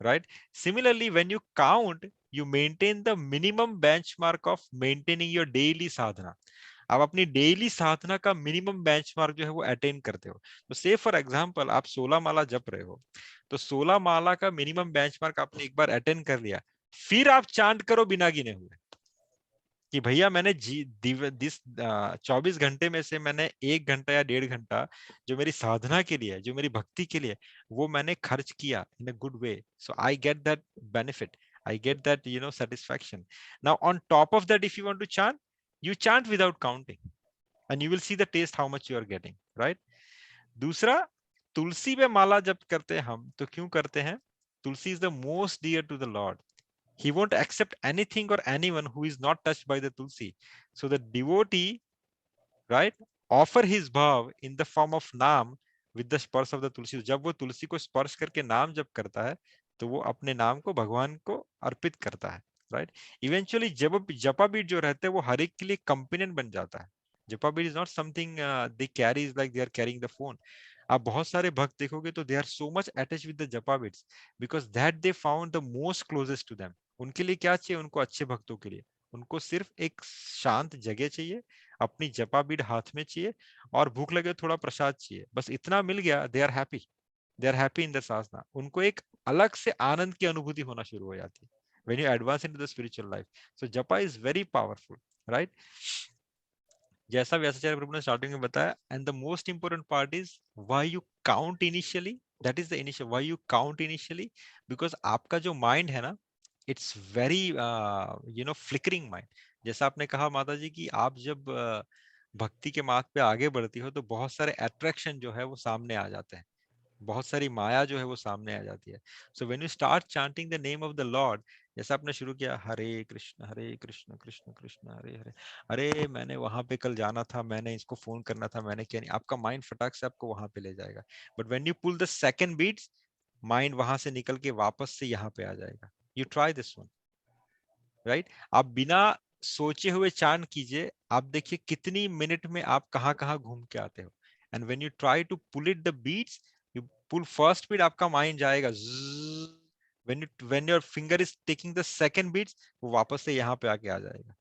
right? Similarly, when you count, you maintain the minimum benchmark of maintaining your daily sadhana। आप अपनी डेली साधना का मिनिमम बेंचमार्क जो है वो अटेन करते हो। तो से फॉर एग्जांपल आप 16 माला जप रहे हो, तो 16 माला का मिनिमम बेंचमार्क आपने एक बार अटेन कर लिया, फिर आप चांट करो बिना गिने हुए कि भैया मैंने 24 घंटे में से मैंने 1 घंटा या 1.5 घंटा जो मेरी साधना के लिए, जो मेरी भक्ति के लिए, वो मैंने खर्च किया in a good way, so I get that benefit, I get that, satisfaction. Now, on top of that, if you want to chant, you chant without counting, and you will see the taste how much you are getting, right? दूसरा, तुलसी पे माला जब करते हैं हम, तो क्यों करते हैं? तुलसी is the most dear to the Lord. He won't accept anything or anyone who is not touched by the tulsi. So the devotee, right, offer his bhav in the form of naam with the स्पर्श of the tulsi. जब वो तुलसी को स्पर्श करके नाम जप करता है, तो वो अपने नाम को भगवान को अर्पित करता है, राइट? इवेंचुअली जब जपा बीट जो रहते हैं वो हर एक के लिए कंपेनियन बन जाता है। Japa bead is not something they carry is like they are carrying the phone. आप बहुत सारे भक्त देखोगे तो they are so much attached with the japa beads because that they found the most closest to them. उनके लिए क्या चाहिए? उनको अच्छे भक्तों के लिए उनको सिर्फ एक शांत जगह चाहिए, अपनी जपा बीट हाथ में चाहिए, और भूख लगे थोड़ा प्रसाद चाहिए, बस इतना मिल गया, they are happy, they are happy in the sadhana. उनको एक अलग से आनंद की अनुभूति होना शुरू हो जाती है when you advance into the spiritual life. So japa is very powerful, right? जैसा व्यासाचार्य प्रभु ने स्टार्टिंग में बताया, and the most important part is why you count initially. That is the initial why you count initially, because आपका जो माइंड है ना, it's very flickering mind. जैसा आपने कहा माता जी कि आप जब भक्ति के मार्ग पे आगे बढ़ती हो तो बहुत सारे अट्रैक्शन जो है वो सामने आ जाते हैं, बहुत सारी माया जो है वो सामने आ जाती है। So when you start chanting the name of the Lord, जैसा आपने शुरू किया हरे कृष्ण कृष्ण कृष्ण हरे हरे, अरे मैंने वहां पे कल जाना था, मैंने इसको फोन करना था, मैंने क्या नहीं, आपका माइंड फटाक से आपको वहां पे ले जाएगा। But when you pull the second beats, mind वहां से निकल के वापस से यहाँ पे आ जाएगा। You try this one, right? आप बिना सोचे हुए चांट कीजिए, आप देखिए कितनी मिनट में आप कहाँ कहाँ घूम के आते हो। And when you try to pull it the beats, you pull first beat, आपका माइंड जाएगा when your finger is taking the second beats, वो वापस से यहाँ पे आके आ जाएगा।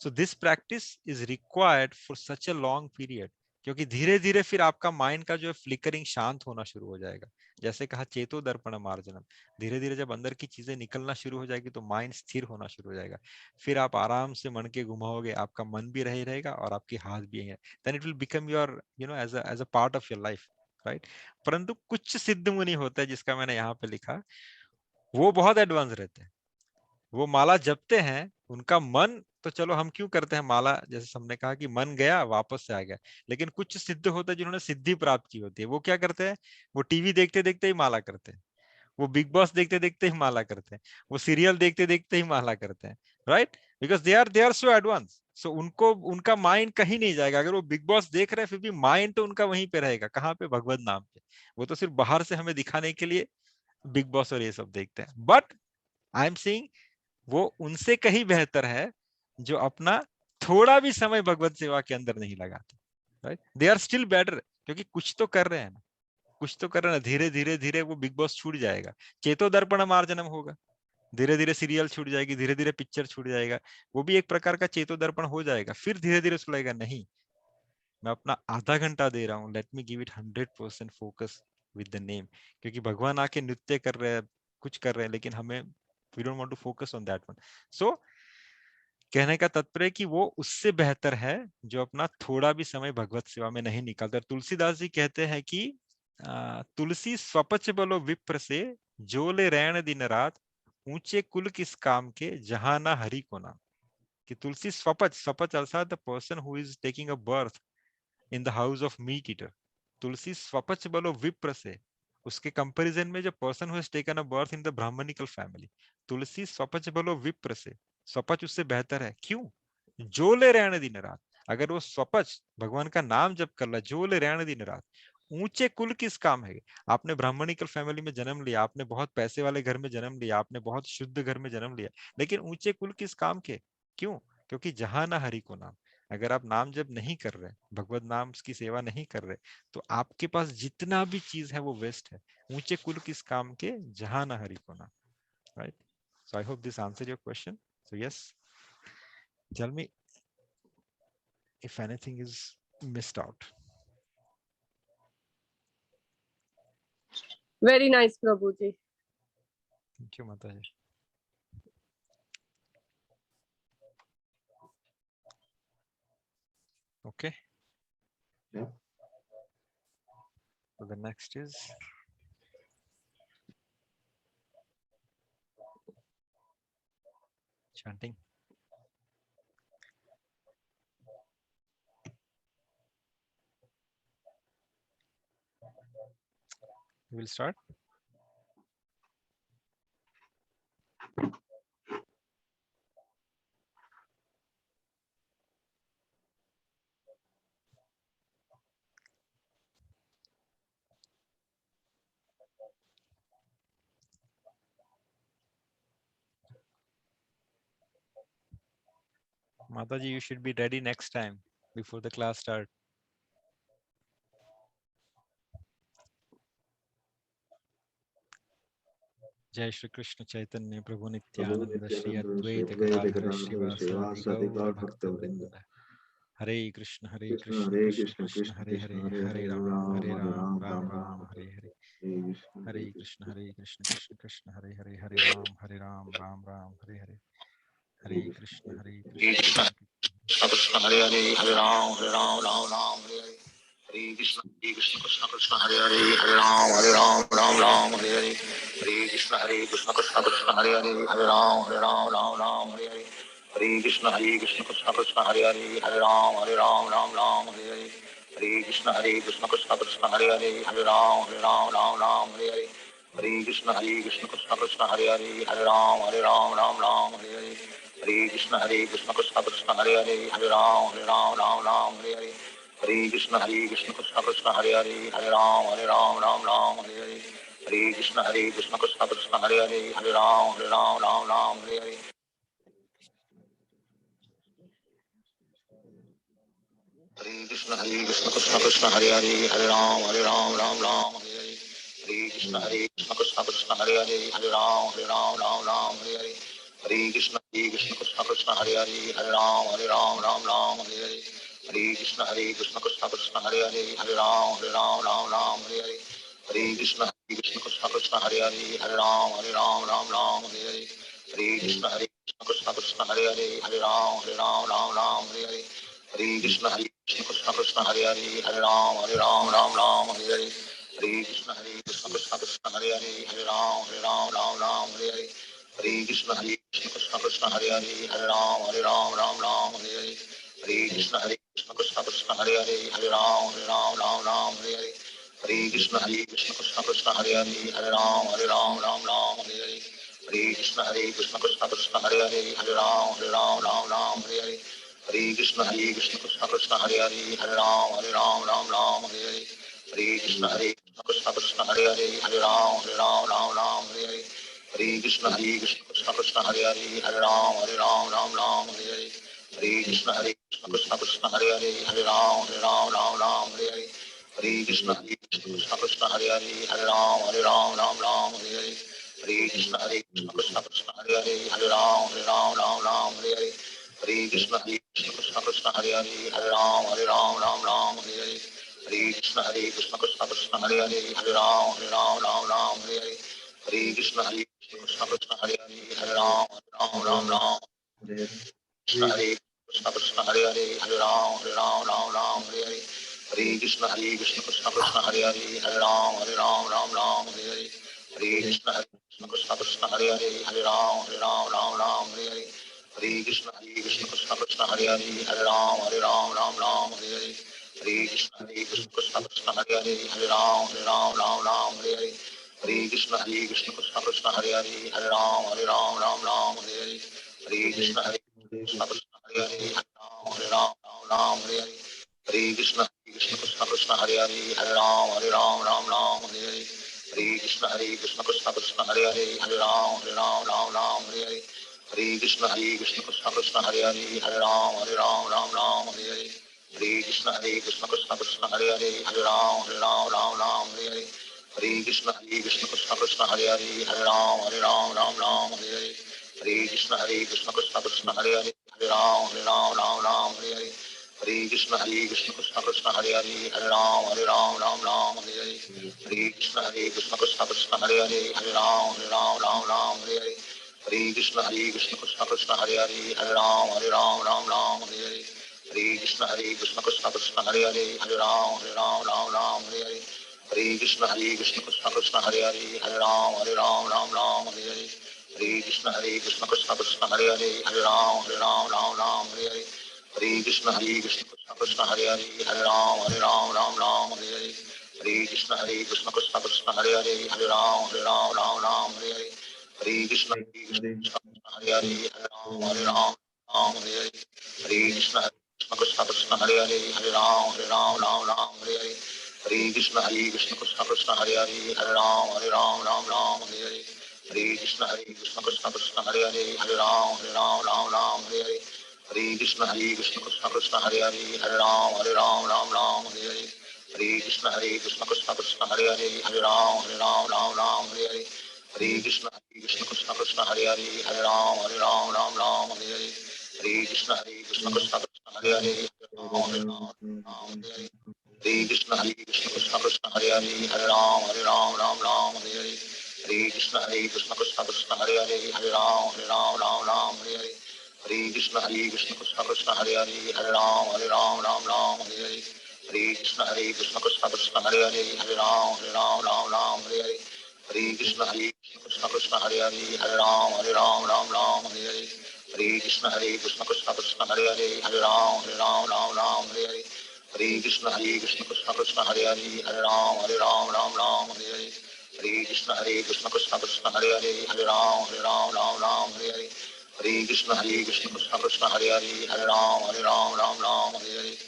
So this practice is required for such a long period, क्योंकि धीरे धीरे फिर आपका माइंड का जो फ्लिकरिंग शांत होना शुरू हो जाएगा। जैसे कहा चेतो दर्पण मार्जनम, धीरे धीरे जब अंदर की चीजें निकलना शुरू हो जाएगी तो माइंड स्थिर होना शुरू हो जाएगा। फिर आप आराम से मन के घुमाओगे, आपका मन भी रही रहेगा और आपके हाथ भी है, then it will become your as a part of your life, right? परंतु कुछ सिद्ध मुनि होता है, जिसका मैंने यहाँ पे लिखा, वो बहुत एडवांस रहते हैं। वो माला जपते हैं, उनका मन तो चलो हम क्यों करते हैं माला, जैसे हमने कहा कि मन गया वापस से आ गया, लेकिन कुछ सिद्ध होता है जिन्होंने सिद्धि प्राप्त की होती है, वो क्या करते हैं? वो टीवी देखते देखते ही माला करते हैं, वो बिग बॉस देखते देखते ही माला करते हैं, वो सीरियल देखते देखते ही माला करते हैं, right? Because they are so advance. So उनको उनका माइंड कहीं नहीं जाएगा। अगर वो बिग बॉस देख रहे हैं फिर भी माइंड तो उनका वहीं पे रहेगा। कहाँ पे? भगवत नाम पे। वो तो सिर्फ बाहर से हमें दिखाने के लिए बिग बॉस और ये सब देखते हैं, बट आई एम सेइंग वो उनसे कहीं बेहतर है जो अपना थोड़ा भी समय भगवत सेवा के अंदर नहीं लगाते, right? They are still better, क्योंकि कुछ तो कर रहे हैं ना, कुछ तो कर रहे हैं ना। धीरे धीरे धीरे वो बिग बॉस छूट जाएगा, चेतो दर्पण मार्जनम होगा, धीरे धीरे सीरियल छूट जाएगी, धीरे धीरे पिक्चर छूट जाएगा, वो भी एक प्रकार का चेतो दर्पण हो जाएगा। फिर धीरे धीरे उसको लगेगा नहीं, मैं अपना आधा घंटा दे रहा हूँ, let me give it 100% focus with the name, क्योंकि भगवान आके नृत्य कर रहे हैं, कुछ कर रहे हैं, लेकिन हमें we don't want to focus on that one. So कहने का तात्पर्य कि वो उससे बेहतर है जो अपना थोड़ा भी समय भगवत सेवा में नहीं निकालता। तुलसीदास जी कहते हैं कि तुलसी स्वपच बलो विप्र से, जो ले रैन दिन रात, ऊंचे कुल किस काम के, जहां ना हरि को नाम। कि तुलसी स्वपच, स्वपच अर्थात the person who is taking a birth in the house of meat eater. Tulsi स्वपच बलो विप्र से, उसके कंपैरिजन में जो person who has taken a birth in the brahmanical family, Tulsi स्वपच बलो विप्र से, स्वपच उससे बेहतर है। क्यों? जो ले रहने दिन रात, अगर वो स्वपच भगवान का नाम जप कर रहा, जो ले रहने दिन रात, ऊंचे कुल किस काम है? आपने ब्राह्मणिकल फैमिली में जन्म लिया, आपने बहुत पैसे वाले घर में जन्म लिया, आपने बहुत शुद्ध घर में जन्म लिया, लेकिन ऊंचे कुल किस काम के? क्यों? क्योंकि जहां ना हरि को नाम। अगर आप नाम जप नहीं कर रहे, भगवत नाम की सेवा नहीं कर रहे, तो आपके पास जितना भी चीज है वो वेस्ट है। ऊंचे कुल किस काम के, जहां ना हरि को नाम, right? So I hope this answer your question. So yes, tell me. if anything is missed out. Very nice, Prabhuji. Thank you, Mataji. Okay. Yeah. So the next is chanting. We will start. Mataji, you should be ready next time before the class starts. Jai Shri Krishna Chaitanya Prabhu Nityananda Shri Advaita Gadadhara Srivasadi Gaura Bhakta Vrinda. Hare Krishna Krishna Krishna Hare Hare Hare Ram Ram Ram Hare Hare. Hare Krishna Krishna Krishna Hare Hare Hare Ram Ram Hare Hare. Hare Krishna Krishna Krishna Hare Hare Hare Ram Ram Hare Hare. Hare Krishna Krishna Krishna Hare Hare Hare Ram Ram Hare Hare. Hare Krishna Krishna Krishna Hare Hare Hare Ram Ram Hare Hare. Hare Krishna Krishna Krishna Hare Hare Hare Ram Ram Hare Hare. Hare Krishna Krishna Krishna Hare Hare Hare Ram Hare Hare. Hare Krishna Krishna Krishna Hare Hare Hare Ram Hare Hare. Hare Krishna Krishna Krishna Hare Hare Hare Ram Hare Hare. Hare Krishna Krishna Krishna Hare Hare Hare Ram Hare Hare. Hare Krishna Krishna Krishna Hare Hare Hare Ram Hare Hare. Hare Krishna Krishna Krishna Hare Hare Hare Ram Hare Hare. Hare Krishna Krishna Krishna Hare Hare Hare Ram Hare Hare. Hare Krishna Krishna Krishna Hare Hare Hare Ram Hare Hare. Hare Krishna Krishna Krishna Hare Hare Hare Ram Hare Hare. Hare Krishna Krishna Krishna Hare Hare Hare Ram Hare Hare. Hare Krishna Krishna Krishna Hare Hare Hare Ram Hare Hare. Hare Krishna Krishna Krishna Hare Hare Hare Ram Hare Hare. Hare Krishna Krishna Krishna Hare Hare Hare Ram Hare Hare. Hare Krishna Krishna Krishna Hare Hare Hare Ram Hare Hare. Hare Krishna Krishna Krishna Hare Hare Hare Ram Hare Hare. Hare Krishna Krishna Krishna Hare Hare Hare Ram Hare Hare. Hare Krishna Krishna Krishna Hare Hare Hare Ram Hare Hare. Hare Krishna Krishna Krishna Hare Hare Hare Ram Hare Hare. Hare Krishna Krishna Krishna Hare Hare Hare Ram Hare Hare. Hare Krishna Krishna Krishna Hare Hare Hare Ram Hare Hare. Hare Krishna Krishna Krishna Hare Hare Hare Ram Hare Hare. Hare Krishna Krishna Krishna Hare Hare Hare Ram Hare Hare. Hare Krishna Krishna Krishna Hare Hare Hare Ram Hare Hare. Hare Krishna Krishna Krishna Hare Hare Hare Ram Hare Hare. Hare Krishna Krishna Krishna Hare Hare Hare Ram Hare Hare. Hare Krishna Krishna Krishna Hare Hare Hare Ram Krishna Krishna Krishna Hare Hare Hare Ram Hare Hare. Hare Krishna Krishna Krishna Hare Hare Hare Ram Hare Hare. Hare Krishna Krishna Krishna Hare Hare Hare Ram Hare Hare. Hare Krishna Krishna Krishna Hare Hare Hare Ram Hare Hare. Hare Krishna Krishna Krishna Hare Hare Hare Ram Hare Hare. Hare Krishna Krishna Krishna Hare Hare Hare Ram Hare Hare. Hare Krishna Krishna Krishna Hare Hare Hare Ram Hare Hare. Hare Krishna Krishna Krishna Hare Hare Hare Ram Hare Hare. Hare Krishna Krishna Krishna Hare Hare Hare Ram Hare Hare. Hare Krishna Krishna Krishna Hare Hare Hare Ram Hare Hare. Hare Krishna Krishna Krishna Hare Hare Hare Ram Hare Hare. Hare Krishna Krishna Krishna Hare Hare Hare Ram Hare Hare. Hare Krishna Krishna Krishna Hare Hare Hare Ram Hare Hare. Hare Krishna Krishna Krishna Hare Hare Hare Ram Ram Ram Hare Hare Hare Krishna Krishna Krishna Hare Hare Hare Ram Ram Hare Hare Hare Krishna Krishna Krishna Hare Hare Hare Ram Ram Hare Hare Hare Krishna Krishna Krishna Hare Hare Hare Ram Ram Hare Hare Hare Krishna Krishna Krishna Hare Hare Hare Ram Ram Hare Hare Hare Krishna Krishna Krishna Hare Hare Hare Ram Ram Hare Hare Hare Krishna Krishna Krishna Hare Hare Hare Ram Ram Hare Hare Hare Krishna Krishna Krishna Hare Hare Hare Ram Ram Hare Hare Hare Krishna Krishna Krishna Hare Hare Hare Ram Hare Hare Hare Krishna Krishna Krishna Hare Hare Hare Ram Hare Hare Hare Krishna Krishna Krishna Hare Hare Hare Ram Hare Hare Hare Krishna Krishna Krishna Hare Hare Hare Ram Hare Hare Hare Krishna Krishna Krishna Hare Hare Hare Ram Hare Hare Hare Krishna Krishna Krishna Hare Hare Hare Ram Hare Hare Hare Krishna Krishna Krishna Hare Hare Hare Ram Hare Hare Hare Krishna Krishna Krishna Hare Hare Hare Ram Hare Hare Hare Krishna Krishna Krishna Hare Hare Hare Ram Hare Hare Hare Krishna Krishna Krishna Hare Hare Hare Ram Hare Hare Hare Krishna Krishna Krishna Hare Hare Hare Ram Hare Hare Hare Krishna Krishna Krishna Hare Hare Hare Ram Hare Hare Hare Krishna Krishna Krishna Hare Hare Hare Ram Hare Hare Hare Krishna Krishna Krishna Hare Hare Hare Ram Hare Hare Hare Krishna Krishna Krishna Hare Hare Hare Ram Hare Hare Hare Krishna Krishna Krishna Hare Hare Hare Ram Hare Hare Hare Krishna Krishna Krishna Hare Hare Hare Ram Hare Hare Hare Krishna Krishna Krishna Hare Hare Hare Ram Hare Hare Hare Krishna Krishna Krishna Hare Hare Hare Ram Hare Hare Hare Krishna Krishna Krishna Hare Hare Hare Ram Hare Hare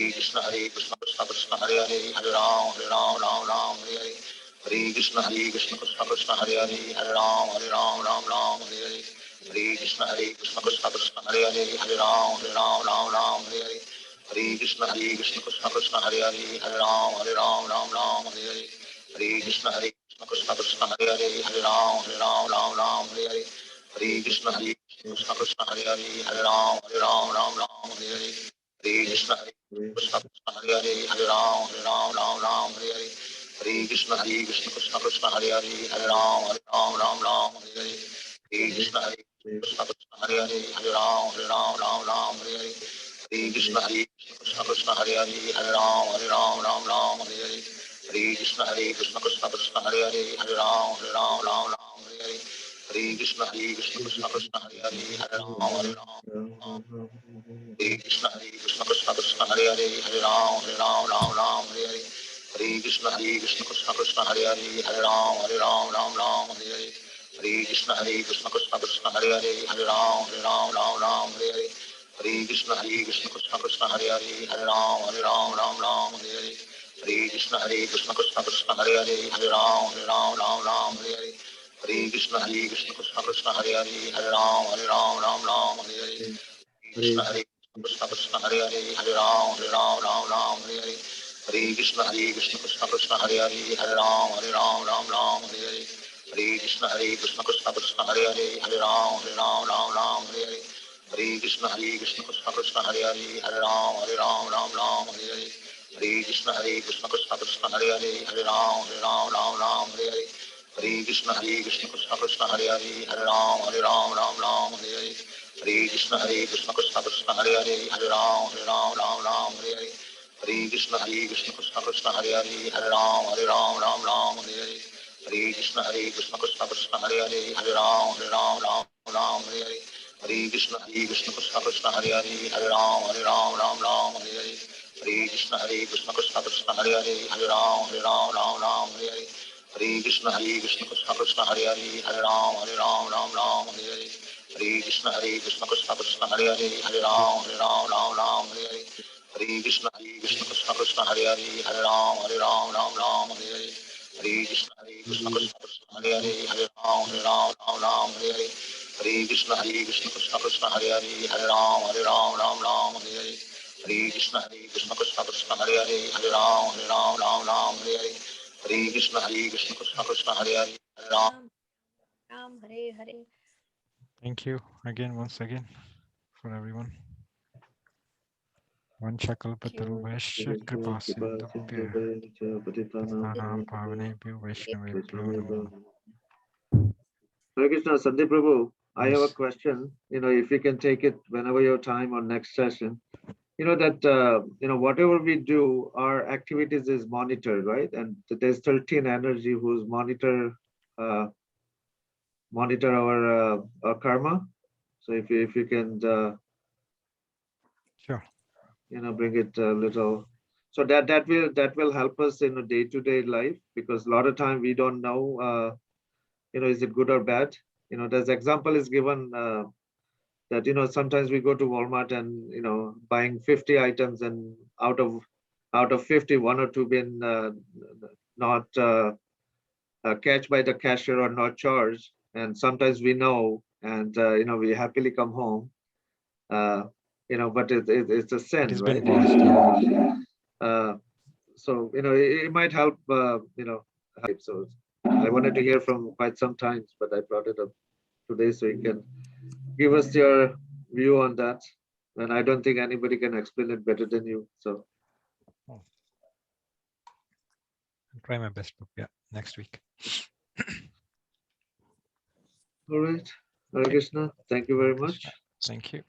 Hare Krishna Krishna Krishna Hare Hare Hare Ram Hare Hare Hare Krishna Krishna Krishna Hare Hare Hare Ram Hare Hare Hare Krishna Krishna Krishna Hare Hare Hare Ram Hare Hare Hare Krishna Krishna Krishna Hare Hare Hare Ram Hare Hare Hare Krishna Krishna Krishna Hare Hare Hare Ram Hare Hare Hare Krishna Krishna Krishna Hare Hare Hare Ram Hare Hare Hare Krishna Krishna Krishna Hare Hare Hare Ram Hare Hare Hare Krishna Krishna Krishna Hare Hare Hare Ram Hare Hare Hare Krishna Krishna Krishna Hare Hare Hare Ram Hare Krishna Krishna Krishna Hare Hare Hare Ram Hare Hare Hare Krishna Krishna Krishna Hare Hare Hare Ram Hare Hare Hare Krishna Krishna Krishna Hare Hare Hare Ram Hare Hare Hare Krishna Krishna Krishna Hare Hare Hare Ram Hare Hare Hare Krishna Krishna Krishna Hare Hare Hare Ram Hare Hare Hare Krishna Krishna Krishna Hare Hare Hare Ram Hare Hare Krishna Krishna Krishna Hare Hare Hare Ram Hare Hare Hare Krishna Krishna Krishna Hare Hare Hare Ram Hare Hare Hare Krishna Krishna Krishna Hare Hare Hare Ram Hare Hare Hare Krishna Krishna Krishna Hare Hare Hare Ram Hare Hare Hare Krishna Krishna Krishna Hare Hare Hare Ram Hare Hare Hare Krishna Krishna Krishna Hare Hare Hare Ram Hare Hare Hare Krishna Krishna Krishna Hare Hare Hare Ram Hare Hare Hare Krishna Krishna Krishna Hare Hare Hare Ram Hare Hare Hare Krishna Krishna Krishna Hare Hare Hare Ram Hare Hare Hare Krishna Krishna Krishna Hare Hare Hare Ram Hare Hare Hare Krishna Krishna Krishna Hare Hare Hare Ram Hare Hare Hare Krishna Krishna Krishna Hare Hare Hare Ram Hare Hare Hare Krishna Krishna Krishna Hare Hare Hare Ram Hare Hare Hare Krishna Krishna Krishna Hare Hare Hare Ram Hare Hare Hare Krishna Krishna Krishna Hare Hare Hare Ram Hare Hare Hare Krishna Krishna Krishna Hare Hare Hare Ram Hare Hare Hare Krishna Krishna Krishna Hare Hare Hare Ram Hare Hare Hare Krishna Krishna Krishna Hare Hare Hare Ram. Ram Hare Hare. Thank you again, once again, for everyone. वंशकल्पतरुभ्यश्च कृपा सिन्धुभ्यः पतितानां पावनेभ्यो वैष्णवेभ्यो नमो नमः। Hare Krishna, Sandeep Prabhu, I have a Yes. question. If you can take it whenever you have time or next session. That whatever we do, our activities is monitored, right? And there's 13 energy who's monitor our karma. So if you can Sure. bring it a little, so that will help us in a day-to-day life, because a lot of time we don't know is it good or bad. There's example is given that sometimes we go to Walmart and buying 50 items, and out of 50, one or two been not catch by the cashier or not charged, and sometimes we know, and we happily come home, but it's a It sin, has right? been paused. Yeah. So it might help help. So I wanted to hear from quite some times, but I brought it up today so you can give us your view on that. And I don't think anybody can explain it better than you. So I'll try my best. Yeah, next week. all right, Hare Okay. Krishna, thank you very Hare much. Krishna. Thank you.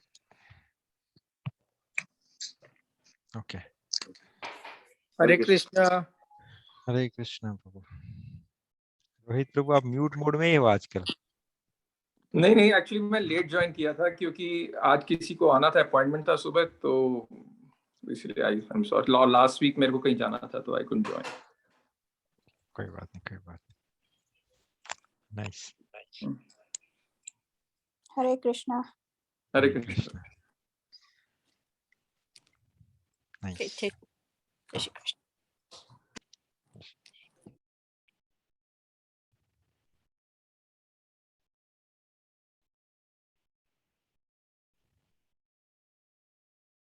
Okay. हरे कृष्णा। हरे कृष्णा प्रभु। रोहित प्रभु, आप म्यूट मोड में ही हो आजकल? नहीं, एक्चुअली मैं लेट ज्वाइन किया था क्योंकि आज किसी को आना था, अपॉइंटमेंट था सुबह, तो इसलिए I am sorry. Last week मेरे को कहीं जाना था तो आई कुडंट जॉइन। कोई बात नहीं। नाइस। हरे कृष्णा। हरे कृष्णा। नाइस। जय श्री कृष्ण।